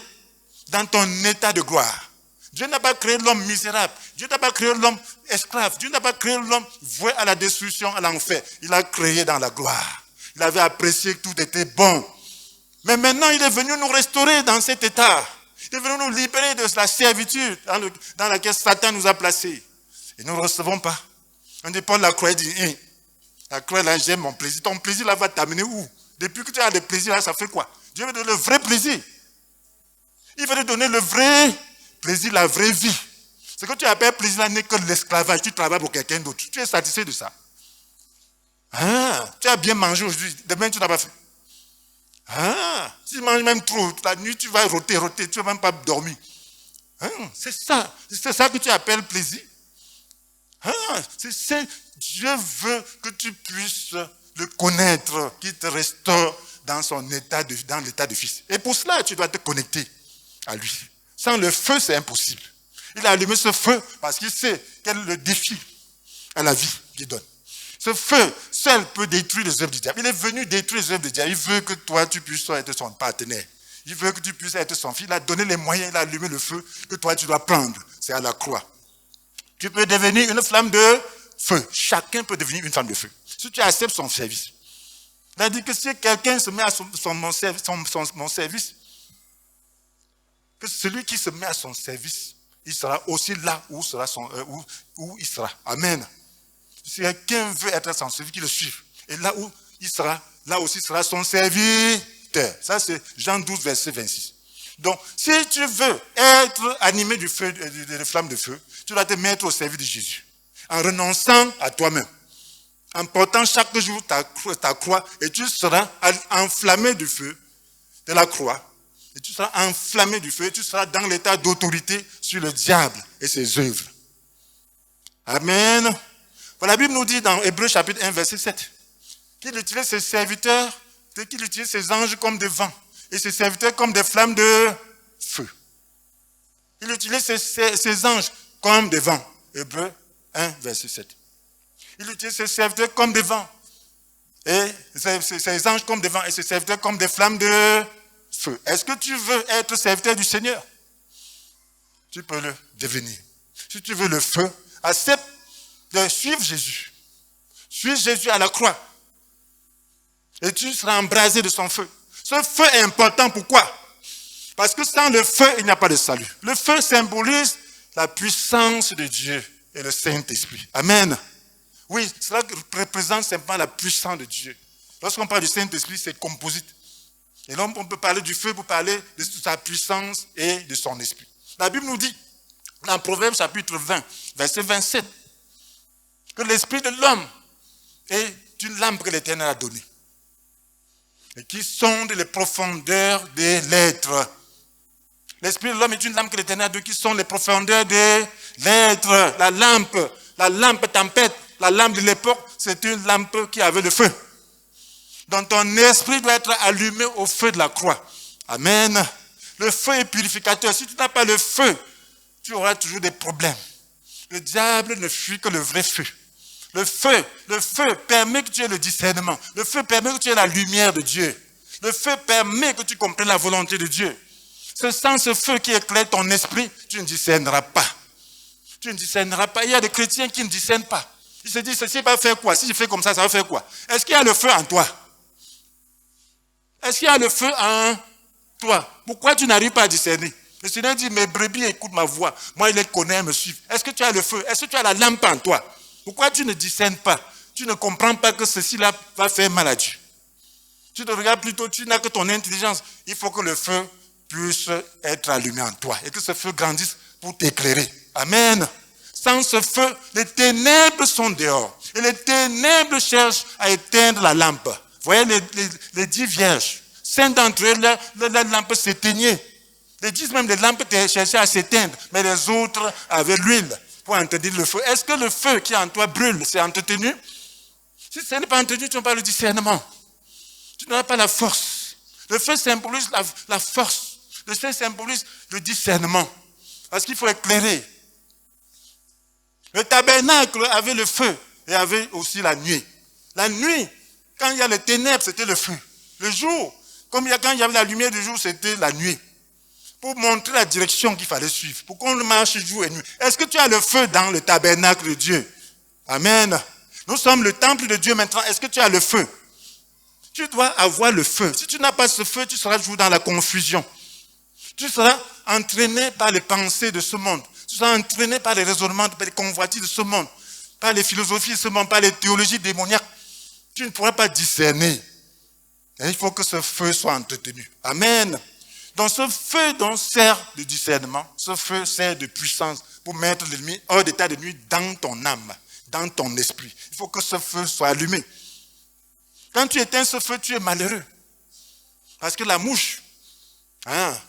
dans ton état de gloire. Dieu n'a pas créé l'homme misérable. Dieu n'a pas créé l'homme esclave. Dieu n'a pas créé l'homme voué à la destruction, à l'enfer. Il l'a créé dans la gloire. Il avait apprécié que tout était bon. Mais maintenant, il est venu nous restaurer dans cet état. Il est venu nous libérer de la servitude dans laquelle Satan nous a placés. Et nous ne recevons pas. On dit, Paul la croix, il dit, la croix là, j'aime mon plaisir. Ton plaisir là va t'amener où? Depuis que tu as le plaisir là, ça fait quoi? Dieu veut te donner le vrai plaisir. Il veut te donner le vrai plaisir, la vraie vie. Ce que tu appelles plaisir là n'est que l'esclavage. Tu travailles pour quelqu'un d'autre. Tu es satisfait de ça. Tu as bien mangé aujourd'hui. Demain, tu n'as pas fait. Si tu manges même trop, la nuit, tu vas roter, tu ne vas même pas dormir. C'est ça que tu appelles plaisir. Dieu veut que tu puisses le connaître, qu'il te restaure dans l'état de fils. Et pour cela, tu dois te connecter à lui. Sans le feu, c'est impossible. Il a allumé ce feu parce qu'il sait quel est le défi à la vie qu'il donne. Ce feu seul peut détruire les œuvres du diable. Il est venu détruire les œuvres du diable. Il veut que toi, tu puisses être son partenaire. Il veut que tu puisses être son fils. Il a donné les moyens, il a allumé le feu que toi, tu dois prendre. C'est à la croix. Tu peux devenir une flamme de feu. Chacun peut devenir une flamme de feu. Si tu acceptes son service. Il a dit que si quelqu'un se met à mon service, que celui qui se met à son service, il sera aussi là où il sera. Amen. Si quelqu'un veut être à son service, qu'il le suive. Et là où il sera, là aussi sera son serviteur. Ça, c'est Jean 12, verset 26. Donc, si tu veux être animé du feu, des flammes de feu, tu dois te mettre au service de Jésus. En renonçant à toi-même. En portant chaque jour ta croix, et tu seras enflammé du feu de la croix. Et tu seras enflammé du feu, et tu seras dans l'état d'autorité sur le diable et ses œuvres. Amen. La Bible nous dit dans Hébreux chapitre 1, verset 7, qu'il utilise ses serviteurs, qu'il utilise ses anges comme des vents, et ses serviteurs comme des flammes de feu. Il utilise ses anges comme des vents. Hébreux 1, verset 7. Il utilise ses serviteurs comme des vents, et ses anges comme des vents, et ses serviteurs comme des flammes de feu. Est-ce que tu veux être serviteur du Seigneur? Tu peux le devenir. Si tu veux le feu, accepte de suivre Jésus. Suis Jésus à la croix. Et tu seras embrasé de son feu. Ce feu est important, pourquoi? Parce que sans le feu, il n'y a pas de salut. Le feu symbolise la puissance de Dieu et le Saint-Esprit. Amen. Oui, cela représente simplement la puissance de Dieu. Lorsqu'on parle du Saint-Esprit, c'est composite. Et là, on peut parler du feu pour parler de sa puissance et de son esprit. La Bible nous dit, dans Proverbe chapitre 20, verset 27, que l'esprit de l'homme est une lampe que l'Éternel a donnée et qui sonde les profondeurs de l'être. L'esprit de l'homme est une lampe que l'Éternel a donnée qui sonde les profondeurs de l'être. La lampe tempête, la lampe de l'époque, c'est une lampe qui avait le feu. Donc ton esprit doit être allumé au feu de la croix. Amen. Le feu est purificateur. Si tu n'as pas le feu, tu auras toujours des problèmes. Le diable ne fuit que le vrai feu. Le feu permet que tu aies le discernement. Le feu permet que tu aies la lumière de Dieu. Le feu permet que tu comprennes la volonté de Dieu. C'est sans ce feu qui éclaire ton esprit, tu ne discerneras pas. Tu ne discerneras pas. Il y a des chrétiens qui ne discernent pas. Ils se disent, ceci va faire quoi? Si je fais comme ça va faire quoi? Est-ce qu'il y a le feu en toi? Est-ce qu'il y a le feu en toi? Pourquoi tu n'arrives pas à discerner? Le Seigneur dit, mes brebis écoutent ma voix. Moi, il les connaît, elles me suivent. Est-ce que tu as le feu? Est-ce que tu as la lampe en toi? Pourquoi tu ne discernes pas? Tu ne comprends pas que ceci-là va faire mal à Dieu. Tu te regardes plutôt, tu n'as que ton intelligence. Il faut que le feu puisse être allumé en toi et que ce feu grandisse pour t'éclairer. Amen. Sans ce feu, les ténèbres sont dehors. Et les ténèbres cherchent à éteindre la lampe. Vous voyez les 10 vierges. 5 d'entre eux, leur lampe s'éteignait. Les 10 même, les lampes cherchaient à s'éteindre. Mais les autres avaient l'huile pour entretenir le feu. Est-ce que le feu qui est en toi brûle? C'est entretenu? Si ce n'est pas entretenu, tu n'as pas le discernement. Tu n'auras pas la force. Le feu symbolise la force. Le feu symbolise le discernement. Parce qu'il faut éclairer. Le tabernacle avait le feu et avait aussi la nuit. La nuit, quand il y a les ténèbres, c'était le feu. Le jour, quand il y avait la lumière du jour, c'était la nuit. Pour montrer la direction qu'il fallait suivre. Pour qu'on marche jour et nuit. Est-ce que tu as le feu dans le tabernacle de Dieu? Amen. Nous sommes le temple de Dieu maintenant. Est-ce que tu as le feu? Tu dois avoir le feu. Si tu n'as pas ce feu, tu seras toujours dans la confusion. Tu seras entraîné par les pensées de ce monde. Tu seras entraîné par les raisonnements, par les convoitises de ce monde, par les philosophies de ce monde, par les théologies démoniaques. Tu ne pourras pas discerner. Et il faut que ce feu soit entretenu. Amen. Donc ce feu dont sert de discernement, ce feu sert de puissance pour mettre l'ennemi hors d'état de nuit dans ton âme, dans ton esprit. Il faut que ce feu soit allumé. Quand tu éteins ce feu, tu es malheureux. Parce que la mouche,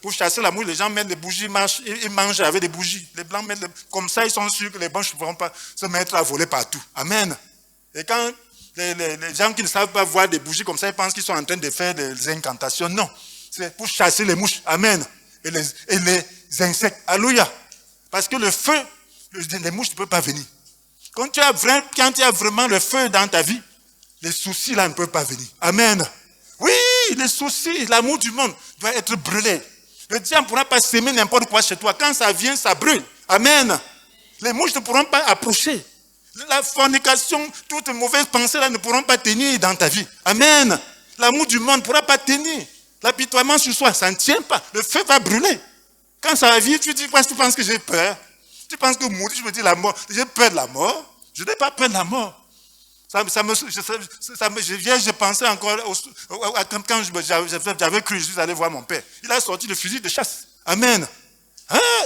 pour chasser la mouche, les gens mettent des bougies, ils mangent avec des bougies. Les blancs mettent comme ça, ils sont sûrs que les blancs ne pourront pas se mettre à voler partout. Amen. Et quand les gens qui ne savent pas voir des bougies comme ça, ils pensent qu'ils sont en train de faire des incantations. Non, c'est pour chasser les mouches. Amen. Et les insectes. Alléluia. Parce que le feu, les mouches ne peuvent pas venir. Quand tu as vraiment le feu dans ta vie, les soucis là ne peuvent pas venir. Amen. Oui, les soucis, l'amour du monde doit être brûlé. Le diable ne pourra pas s'aimer n'importe quoi chez toi. Quand ça vient, ça brûle. Amen. Les mouches ne pourront pas approcher. La fornication, toutes les mauvaises pensées là ne pourront pas tenir dans ta vie. Amen. L'amour du monde ne pourra pas tenir. L'apitoiement sur soi, ça ne tient pas. Le feu va brûler. Quand ça va venir, tu dis, tu penses que j'ai peur? Tu penses que mourir, je me dis la mort. J'ai peur de la mort. Je n'ai pas peur de la mort. Je pensais encore quand j'avais cru, je suis allé voir mon père. Il a sorti le fusil de chasse. Amen.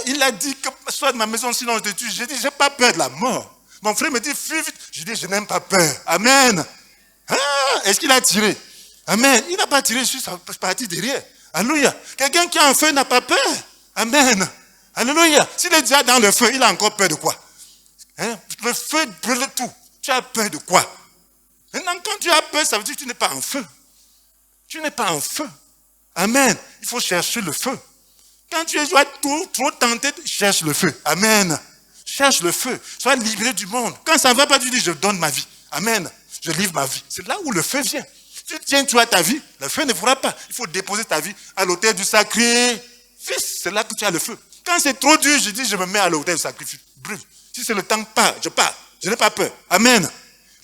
Il a dit que soit de ma maison, sinon je te tue. J'ai dit, j'ai pas peur de la mort. Mon frère me dit, fuis vite. Je dis, je n'aime pas peur. Amen. Est-ce qu'il a tiré? Amen. Il n'a pas tiré, je suis parti derrière. Alléluia. Quelqu'un qui a un feu n'a pas peur. Amen. Alléluia. S'il est déjà dans le feu, il a encore peur de quoi? Le feu brûle tout. Tu as peur de quoi? Maintenant, quand tu as peur, ça veut dire que tu n'es pas en feu. Tu n'es pas en feu. Amen. Il faut chercher le feu. Quand tu es trop tenté, cherche le feu. Amen. Cherche le feu. Sois libéré du monde. Quand ça ne va pas, tu dis, je donne ma vie. Amen. Je livre ma vie. C'est là où le feu vient. Tu tiens, tu as ta vie. Le feu ne pourra pas. Il faut déposer ta vie à l'autel du sacrifice. C'est là que tu as le feu. Quand c'est trop dur, je dis, je me mets à l'autel du sacrifice. Brûle. Si c'est le temps, je pars. Je n'ai pas peur. Amen.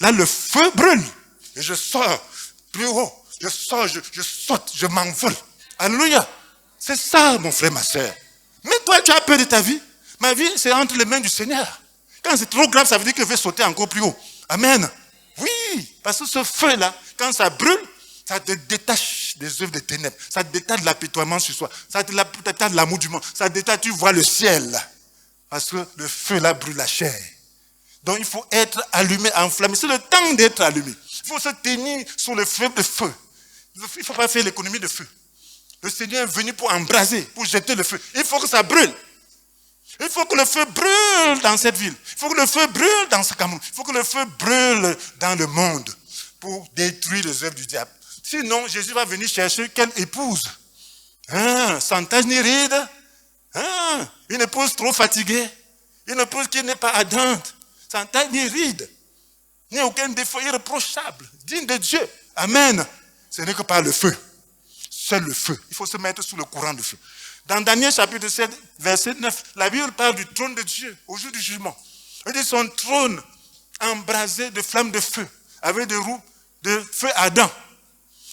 Là, le feu brûle. Et je sors plus haut. Je sors, je saute, je m'envole. Alléluia. C'est ça, mon frère, ma soeur. Mais toi, tu as peur de ta vie. Ma vie, c'est entre les mains du Seigneur. Quand c'est trop grave, ça veut dire que je vais sauter encore plus haut. Amen. Oui, parce que ce feu-là, quand ça brûle, ça te détache des œuvres des ténèbres. Ça te détache de l'apitoiement sur soi. Ça te détache de l'amour du monde. Ça te détache, tu vois le ciel. Parce que le feu-là brûle la chair. Donc il faut être allumé, enflammé. C'est le temps d'être allumé. Il faut se tenir sur le feu de feu. Il ne faut pas faire l'économie de feu. Le Seigneur est venu pour embraser, pour jeter le feu. Il faut que ça brûle. Il faut que le feu brûle dans cette ville. Il faut que le feu brûle dans ce Cameroun. Il faut que le feu brûle dans le monde pour détruire les œuvres du diable. Sinon, Jésus va venir chercher quelle épouse? Sans tache ni ride. Une épouse trop fatiguée. Une épouse qui n'est pas ardente. Sans tache ni ride. Ni aucun défaut irréprochable. Digne de Dieu. Amen. Ce n'est que par le feu. Seul le feu. Il faut se mettre sous le courant du feu. Dans Daniel chapitre 7, verset 9, la Bible parle du trône de Dieu au jour du jugement. Il dit son trône embrasé de flammes de feu, avec des roues de feu ardent.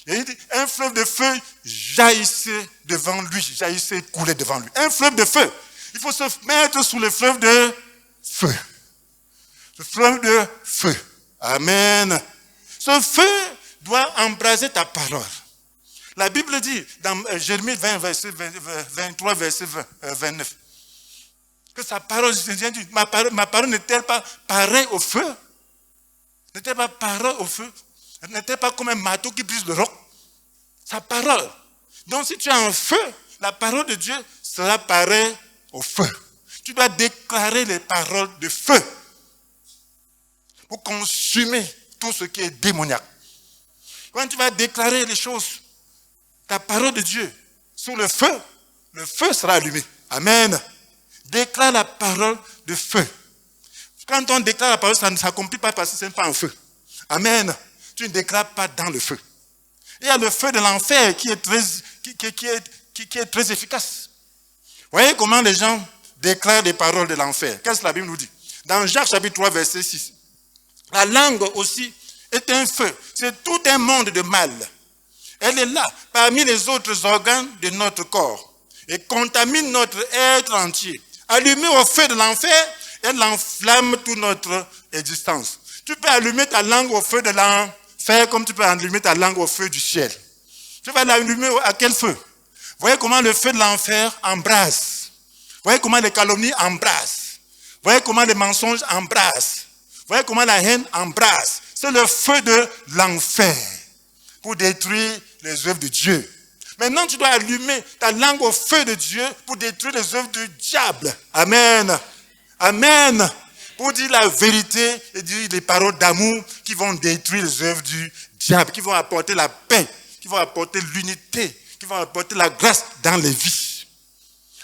Et il dit, un fleuve de feu jaillissait devant lui, jaillissait, coulait devant lui. Un fleuve de feu. Il faut se mettre sous le fleuve de feu. Le fleuve de feu. Amen. Ce feu doit embraser ta parole. La Bible dit, dans Jérémie 20, verset 23, verset 29, que sa parole, ma parole n'est-elle pas pareille au feu? N'est-elle pas pareille au feu? N'est-elle pas comme un marteau qui brise le roc? Sa parole. Donc si tu as un feu, la parole de Dieu sera pareille au feu. Tu dois déclarer les paroles de feu pour consumer tout ce qui est démoniaque. Quand tu vas déclarer les choses, ta parole de Dieu sur le feu sera allumé. Amen. Déclare la parole de feu. Quand on déclare la parole, ça ne s'accomplit pas parce que ce n'est pas un feu. Amen. Tu ne déclares pas dans le feu. Il y a le feu de l'enfer qui est très efficace. Vous voyez comment les gens déclarent des paroles de l'enfer. Qu'est-ce que la Bible nous dit? Dans Jacques chapitre 3, verset 6. La langue aussi est un feu. C'est tout un monde de mal. Elle est là, parmi les autres organes de notre corps, et contamine notre être entier. Allumée au feu de l'enfer, elle enflamme toute notre existence. Tu peux allumer ta langue au feu de l'enfer comme tu peux allumer ta langue au feu du ciel. Tu vas l'allumer à quel feu? Voyez comment le feu de l'enfer embrase. Voyez comment les calomnies embrasent. Voyez comment les mensonges embrasent. Voyez comment la haine embrase. C'est le feu de l'enfer pour détruire les œuvres de Dieu. Maintenant, tu dois allumer ta langue au feu de Dieu pour détruire les œuvres du diable. Amen. Amen. Pour dire la vérité et dire les paroles d'amour qui vont détruire les œuvres du diable, qui vont apporter la paix, qui vont apporter l'unité, qui vont apporter la grâce dans les vies.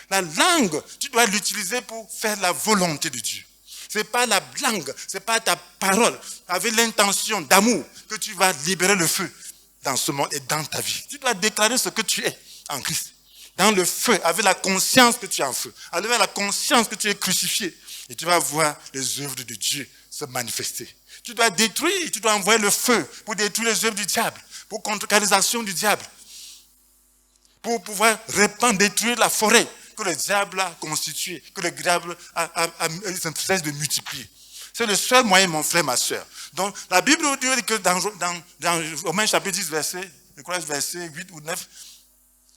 La langue, tu dois l'utiliser pour faire la volonté de Dieu. Ce n'est pas la langue, ce n'est pas ta parole, avec l'intention d'amour que tu vas libérer le feu dans ce monde et dans ta vie. Tu dois déclarer ce que tu es en Christ. Dans le feu, avec la conscience que tu es en feu. Avec la conscience que tu es crucifié. Et tu vas voir les œuvres de Dieu se manifester. Tu dois détruire, tu dois envoyer le feu pour détruire les œuvres du diable. Pour contrecarrer les actions du diable. Pour pouvoir répandre, détruire la forêt que le diable a constituée. Que le diable cesse de multiplier. C'est le seul moyen, mon frère, ma soeur. Donc, la Bible nous dit que dans Romains chapitre 10, verset 8 ou 9,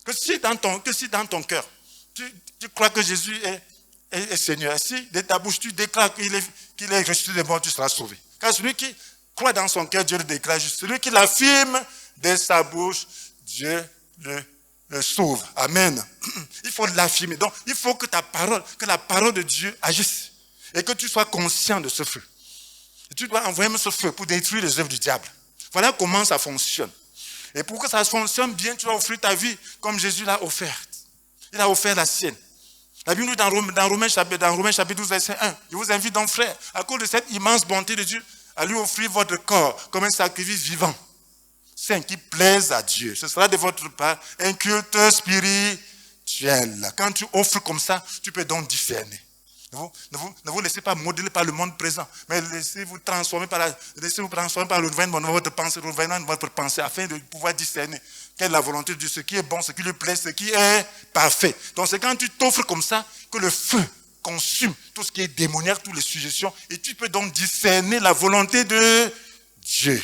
que si dans ton cœur, tu crois que Jésus est Seigneur, si de ta bouche tu déclares qu'il est ressuscité des morts, tu seras sauvé. Car celui qui croit dans son cœur, Dieu le déclare juste. Celui qui l'affirme de sa bouche, Dieu le sauve. Amen. Il faut l'affirmer. Donc, il faut que la parole de Dieu agisse. Et que tu sois conscient de ce feu. Et tu dois envoyer ce feu pour détruire les œuvres du diable. Voilà comment ça fonctionne. Et pour que ça fonctionne bien, tu dois offrir ta vie comme Jésus l'a offerte. Il a offert la sienne. La Bible nous dit dans Romains chapitre 12, verset 1. Je vous invite donc, frère, à cause de cette immense bonté de Dieu, à lui offrir votre corps comme un sacrifice vivant, saint, qui plaise à Dieu. Ce sera de votre part un culte spirituel. Quand tu offres comme ça, tu peux donc discerner. Ne vous laissez pas modeler par le monde présent, mais laissez-vous transformer par le renouvellement de votre pensée, afin de pouvoir discerner quelle est la volonté de Dieu, ce qui est bon, ce qui lui plaît, ce qui est parfait. Donc c'est quand tu t'offres comme ça que le feu consume tout ce qui est démoniaque, toutes les suggestions, et tu peux donc discerner la volonté de Dieu.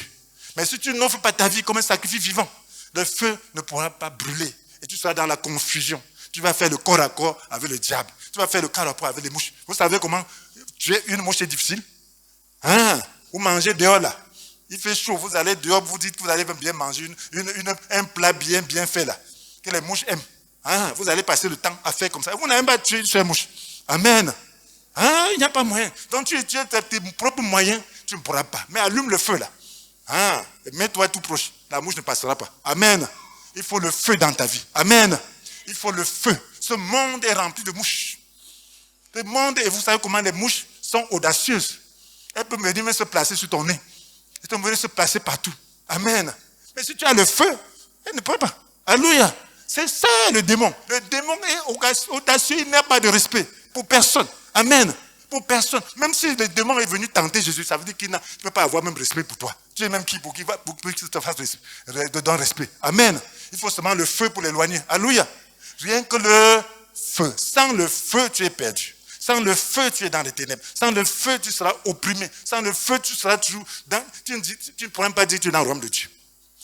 Mais si tu n'offres pas ta vie comme un sacrifice vivant, le feu ne pourra pas brûler, et tu seras dans la confusion. Tu vas faire le corps à corps avec le diable. Tu vas faire le corps à corps avec les mouches. Vous savez comment tuer une mouche est difficile? Vous mangez dehors là. Il fait chaud, vous allez dehors, vous dites que vous allez bien manger un plat bien fait là, que les mouches aiment. Vous allez passer le temps à faire comme ça. Vous n'avez pas tué une seule mouche. Amen. Il n'y a pas moyen. Donc tu as tes propres moyens, tu ne pourras pas. Mais allume le feu là. Mets-toi tout proche. La mouche ne passera pas. Amen. Il faut le feu dans ta vie. Amen. Il faut le feu. Ce monde est rempli de mouches. Le monde, et vous savez comment les mouches sont audacieuses. Elles peuvent venir se placer sur ton nez. Elles peuvent venir se placer partout. Amen. Mais si tu as le feu, elles ne peuvent pas. Alléluia. C'est ça le démon. Le démon est audacieux, il n'a pas de respect pour personne. Amen. Pour personne. Même si le démon est venu tenter Jésus, ça veut dire qu'il ne peut pas avoir même respect pour toi. Tu es même qui pour qu'il te fasse donner respect. Amen. Il faut seulement le feu pour l'éloigner. Alléluia. Rien que le feu. Sans le feu, tu es perdu. Sans le feu, tu es dans les ténèbres. Sans le feu, tu seras opprimé. Sans le feu, tu seras toujours dans... Tu ne pourras même pas dire que tu es dans le royaume de Dieu.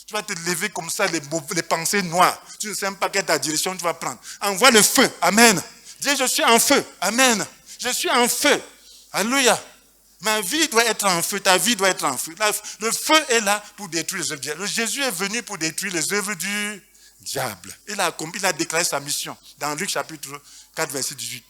Tu vas te lever comme ça, les pensées noires. Tu ne sais même pas quelle ta direction tu vas prendre. Envoie le feu. Amen. Dis, je suis en feu. Amen. Je suis en feu. Alléluia. Ma vie doit être en feu. Ta vie doit être en feu. Le feu est là pour détruire les œuvres du diable. Jésus est venu pour détruire les œuvres du diable. Il a déclaré sa mission dans Luc chapitre 4, verset 18.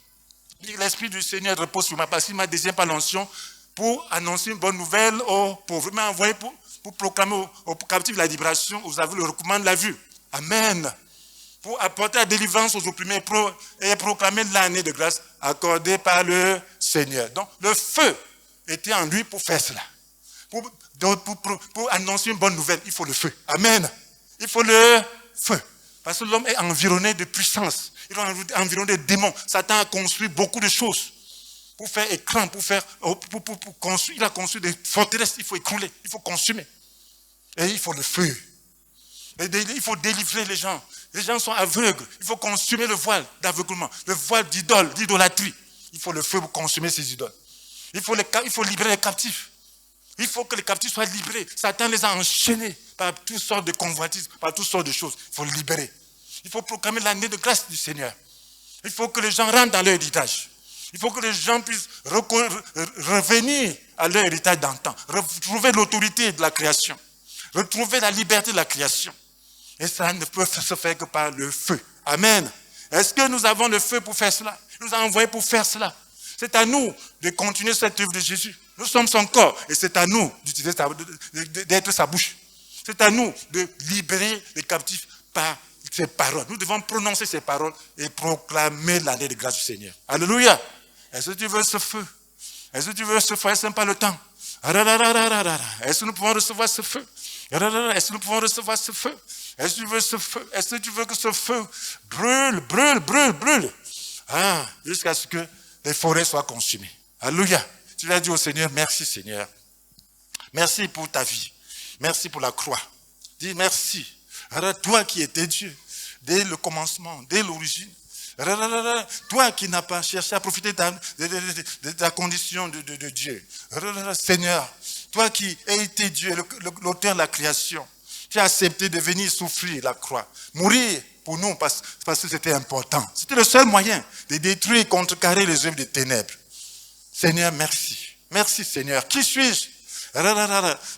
L'Esprit du Seigneur repose sur moi parce qu'il m'a désigné par l'onction pour annoncer une bonne nouvelle aux pauvres. Il m'a envoyé pour proclamer aux captifs la libération, aux aveugles le recouvrement de la vue. Amen. Pour apporter la délivrance aux opprimés et proclamer l'année de grâce accordée par le Seigneur. Donc le feu était en lui pour faire cela. Pour annoncer une bonne nouvelle, il faut le feu. Amen. Il faut le feu. Parce que l'homme est environné de puissance. Il est environné de démons. Satan a construit beaucoup de choses. Pour faire écran, pour construire. Il a construit des forteresses. Il faut écrouler. Il faut consumer. Et il faut le feu. Il faut délivrer les gens. Les gens sont aveugles. Il faut consumer le voile d'aveuglement. Le voile d'idolâtrie. Il faut le feu pour consumer ces idoles. Il faut libérer les captifs. Il faut que les captifs soient libérés. Satan les a enchaînés par toutes sortes de convoitises, par toutes sortes de choses. Il faut les libérer. Il faut proclamer l'année de grâce du Seigneur. Il faut que les gens rentrent dans leur héritage. Il faut que les gens puissent revenir à leur héritage d'antan. Retrouver l'autorité de la création. Retrouver la liberté de la création. Et ça ne peut se faire que par le feu. Amen. Est-ce que nous avons le feu pour faire cela? Il nous a envoyés pour faire cela. C'est à nous de continuer cette œuvre de Jésus. Nous sommes son corps et c'est à nous d'utiliser d'être sa bouche. C'est à nous de libérer les captifs par ces paroles. Nous devons prononcer ces paroles et proclamer l'année de grâce du Seigneur. Alléluia. Est-ce que tu veux ce feu? Est-ce que tu veux ce feu? Est-ce pas le temps? Est-ce que nous pouvons recevoir ce feu? Est-ce que nous pouvons recevoir ce feu? Est-ce que tu veux ce feu? Est-ce que tu veux que ce feu brûle? Jusqu'à ce que les forêts soient consumées. Alléluia. Tu vas dire au Seigneur, merci Seigneur. Merci pour ta vie. Merci pour la croix. Dis merci. Toi qui étais Dieu, dès le commencement, dès l'origine. Toi qui n'as pas cherché à profiter de ta condition de Dieu. Seigneur, toi qui as été Dieu, l'auteur de la création. Tu as accepté de venir souffrir la croix. Mourir pour nous parce que c'était important. C'était le seul moyen de détruire et contrecarrer les œuvres des ténèbres. Seigneur, merci. Merci Seigneur. Qui suis-je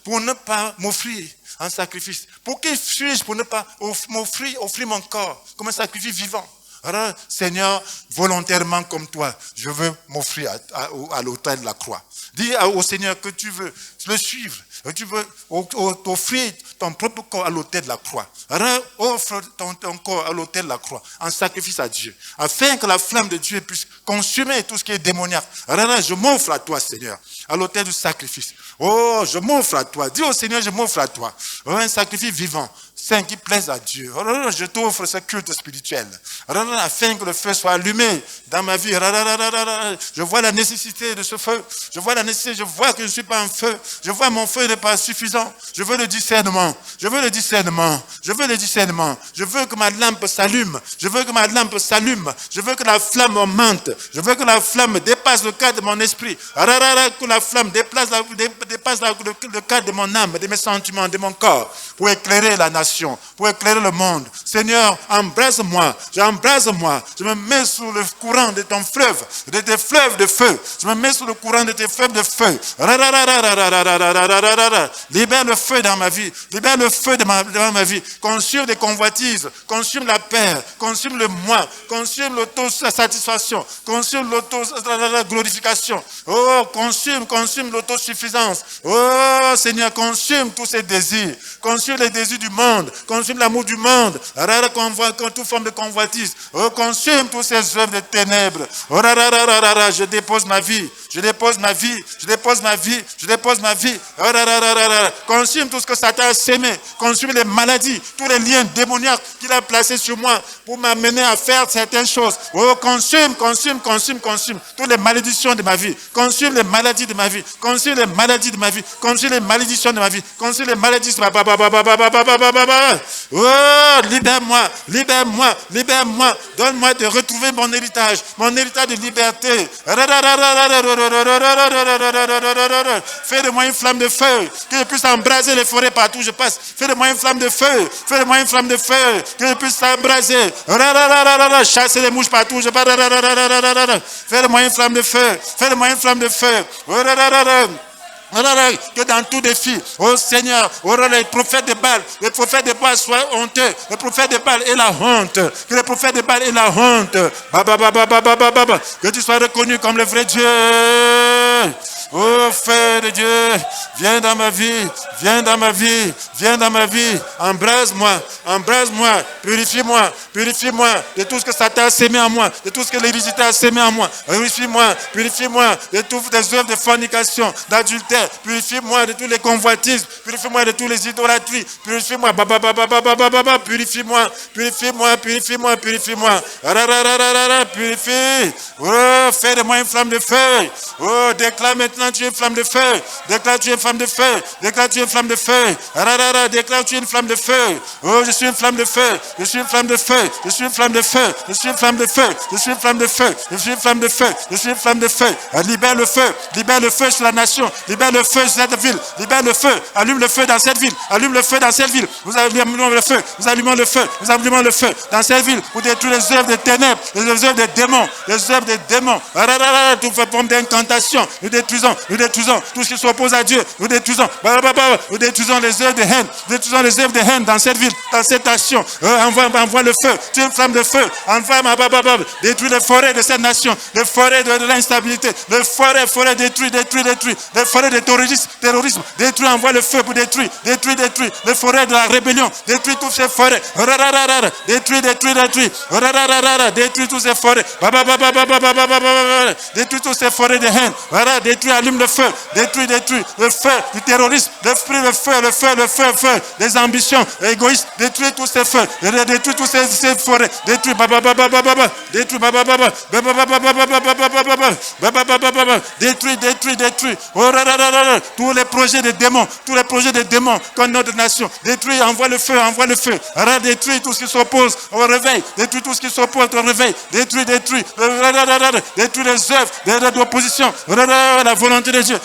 pour ne pas m'offrir un sacrifice? Pour qui suis-je pour ne pas offrir mon corps comme un sacrifice vivant? Alors, Seigneur, volontairement comme toi, je veux m'offrir à l'autel de la croix. Dis au Seigneur que tu veux le suivre Tu veux offrir ton propre corps à l'autel de la croix. Offre ton corps à l'autel de la croix, en sacrifice à Dieu, afin que la flamme de Dieu puisse consumer tout ce qui est démoniaque. Je m'offre à toi, Seigneur, à l'autel du sacrifice. Oh, je m'offre à toi. Dis au Seigneur, je m'offre à toi. Un sacrifice vivant, saint, qui plaise à Dieu. Je t'offre ce culte spirituel, afin que le feu soit allumé dans ma vie. Je vois la nécessité de ce feu. Je vois la nécessité, je vois que je ne suis pas un feu. Je vois mon feu n'est pas suffisant. Je veux le discernement. Je veux le discernement. Je veux le discernement. Je veux que ma lampe s'allume. Je veux que ma lampe s'allume. Je veux que la flamme augmente. Je veux que la flamme dépasse le cadre de mon esprit. Que la flamme dépasse le cadre de mon âme, de mes sentiments, de mon corps, pour éclairer la nation, pour éclairer le monde. Seigneur, embrase-moi. Embrase-moi. Je me mets sous le courant de ton fleuve, de tes fleuves de feu. Je me mets sous le courant de tes fleuves de feu. Libère le feu dans ma vie. Libère le feu dans ma vie. Consume des convoitises. Consume la paix. Consume le moi. Consume l'autosatisfaction. Consume l'auto-glorification. Oh, consume l'autosuffisance. Oh, Seigneur, consume tous ces désirs. Consume les désirs du monde. Consume l'amour du monde. Toute forme de convoitise. Oh, consume tous ces œuvres de ténèbres. Oh, je dépose ma vie. Je dépose ma vie. Je dépose ma vie. Je dépose ma vie. Oh, consume tout ce que Satan a sémé. Consume les maladies. Tous les liens démoniaques qu'il a placés sur moi pour m'amener à faire certaines choses. Oh, consume. Toutes les malédictions de ma vie. Consume les maladies de ma vie. Consume les maladies de ma vie. Consume les malédictions de ma vie. Consume les maladies de ma vie. Oh, libère-moi. Donne-moi de retrouver mon héritage de liberté. Fais de moi une flamme de feu, que je puisse embraser les forêts partout où je passe. Fais de moi une flamme de feu, que je puisse embraser. Chasser les mouches partout où je passe. Fais de moi une flamme de feu, que dans tout défi, oh Seigneur, les prophètes de Baal soient honteux. Les prophètes de Baal aient la honte. Que les prophètes de Baal aient la honte. Que tu sois reconnu comme le vrai Dieu. Oh Feu de Dieu, viens dans ma vie. Embrase-moi, purifie-moi de tout ce que Satan a sémé en moi, de tout ce que l'hérédité a sémé en moi. Purifie-moi de toutes les œuvres de fornication, d'adultère. Purifie-moi de toutes les convoitises. Purifie-moi de toutes les idolâtries. Purifie-moi. Purifie. Oh, fais de moi une flamme de feu. Oh, déclare maintenant tu es une flamme de feu. Déclare tu es une flamme de feu. Déclare tu es une flamme de feu. Oh, je suis une flamme de feu. Libère le feu sur la nation. Libère le feu sur cette ville. Allume le feu dans cette ville. Nous allumons le feu dans cette ville pour détruire les œuvres des ténèbres, les œuvres des démons. Toute forme d'incantation. Nous détruisons tout ce qui s'oppose à Dieu. Nous détruisons les œuvres de haine dans cette ville, dans cette nation. Envoie le feu. Tu es une flamme de feu. Détruis les forêts de cette nation. Les forêts de l'instabilité. Les forêts détruis. Les forêts de terrorisme. Détruis, envoie le feu pour détruire. Les forêts de la rébellion. Détruis toutes ces forêts. Détruis. Détruis toutes ces forêts. Détruis toutes ces forêts de haine. Détruis, allume le feu. Détruis le feu du terrorisme. Le feu des ambitions égoïstes. Détruis tous ces feux. Détruis toutes ces forêts. Détruis. Détruis. Tous les projets de démons. Contre notre nation. Détruis, envoie le feu. Détruis tout ce qui s'oppose au réveil. Détruis Détruis les œuvres d'opposition. La volonté de Dieu.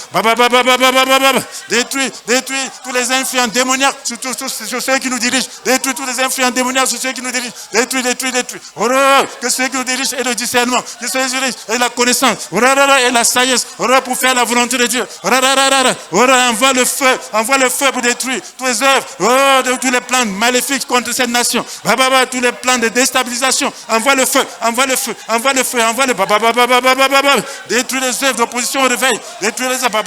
Détruis tous les influents démoniaques sur ceux qui nous dirigent. Détruis tous les influents démoniaques sur ceux qui nous dirigent. Détruis. Que ceux qui nous dirigent aient le discernement. Que ceux qui nous dirigent aient la connaissance. Et la sagesse. Pour faire la volonté de Dieu. Envoie le feu pour détruire tous les œuvres. De tous les plans maléfiques contre cette nation. Tous les plans de déstabilisation. Envoie le feu. Détruis les œuvres d'opposition au réveil. Détruis les œuvres.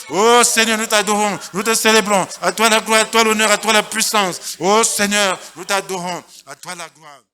Oh Seigneur, nous t'adorons, nous te célébrons. À toi la gloire, à toi l'honneur, à toi la puissance. Oh Seigneur, nous t'adorons. À toi la gloire.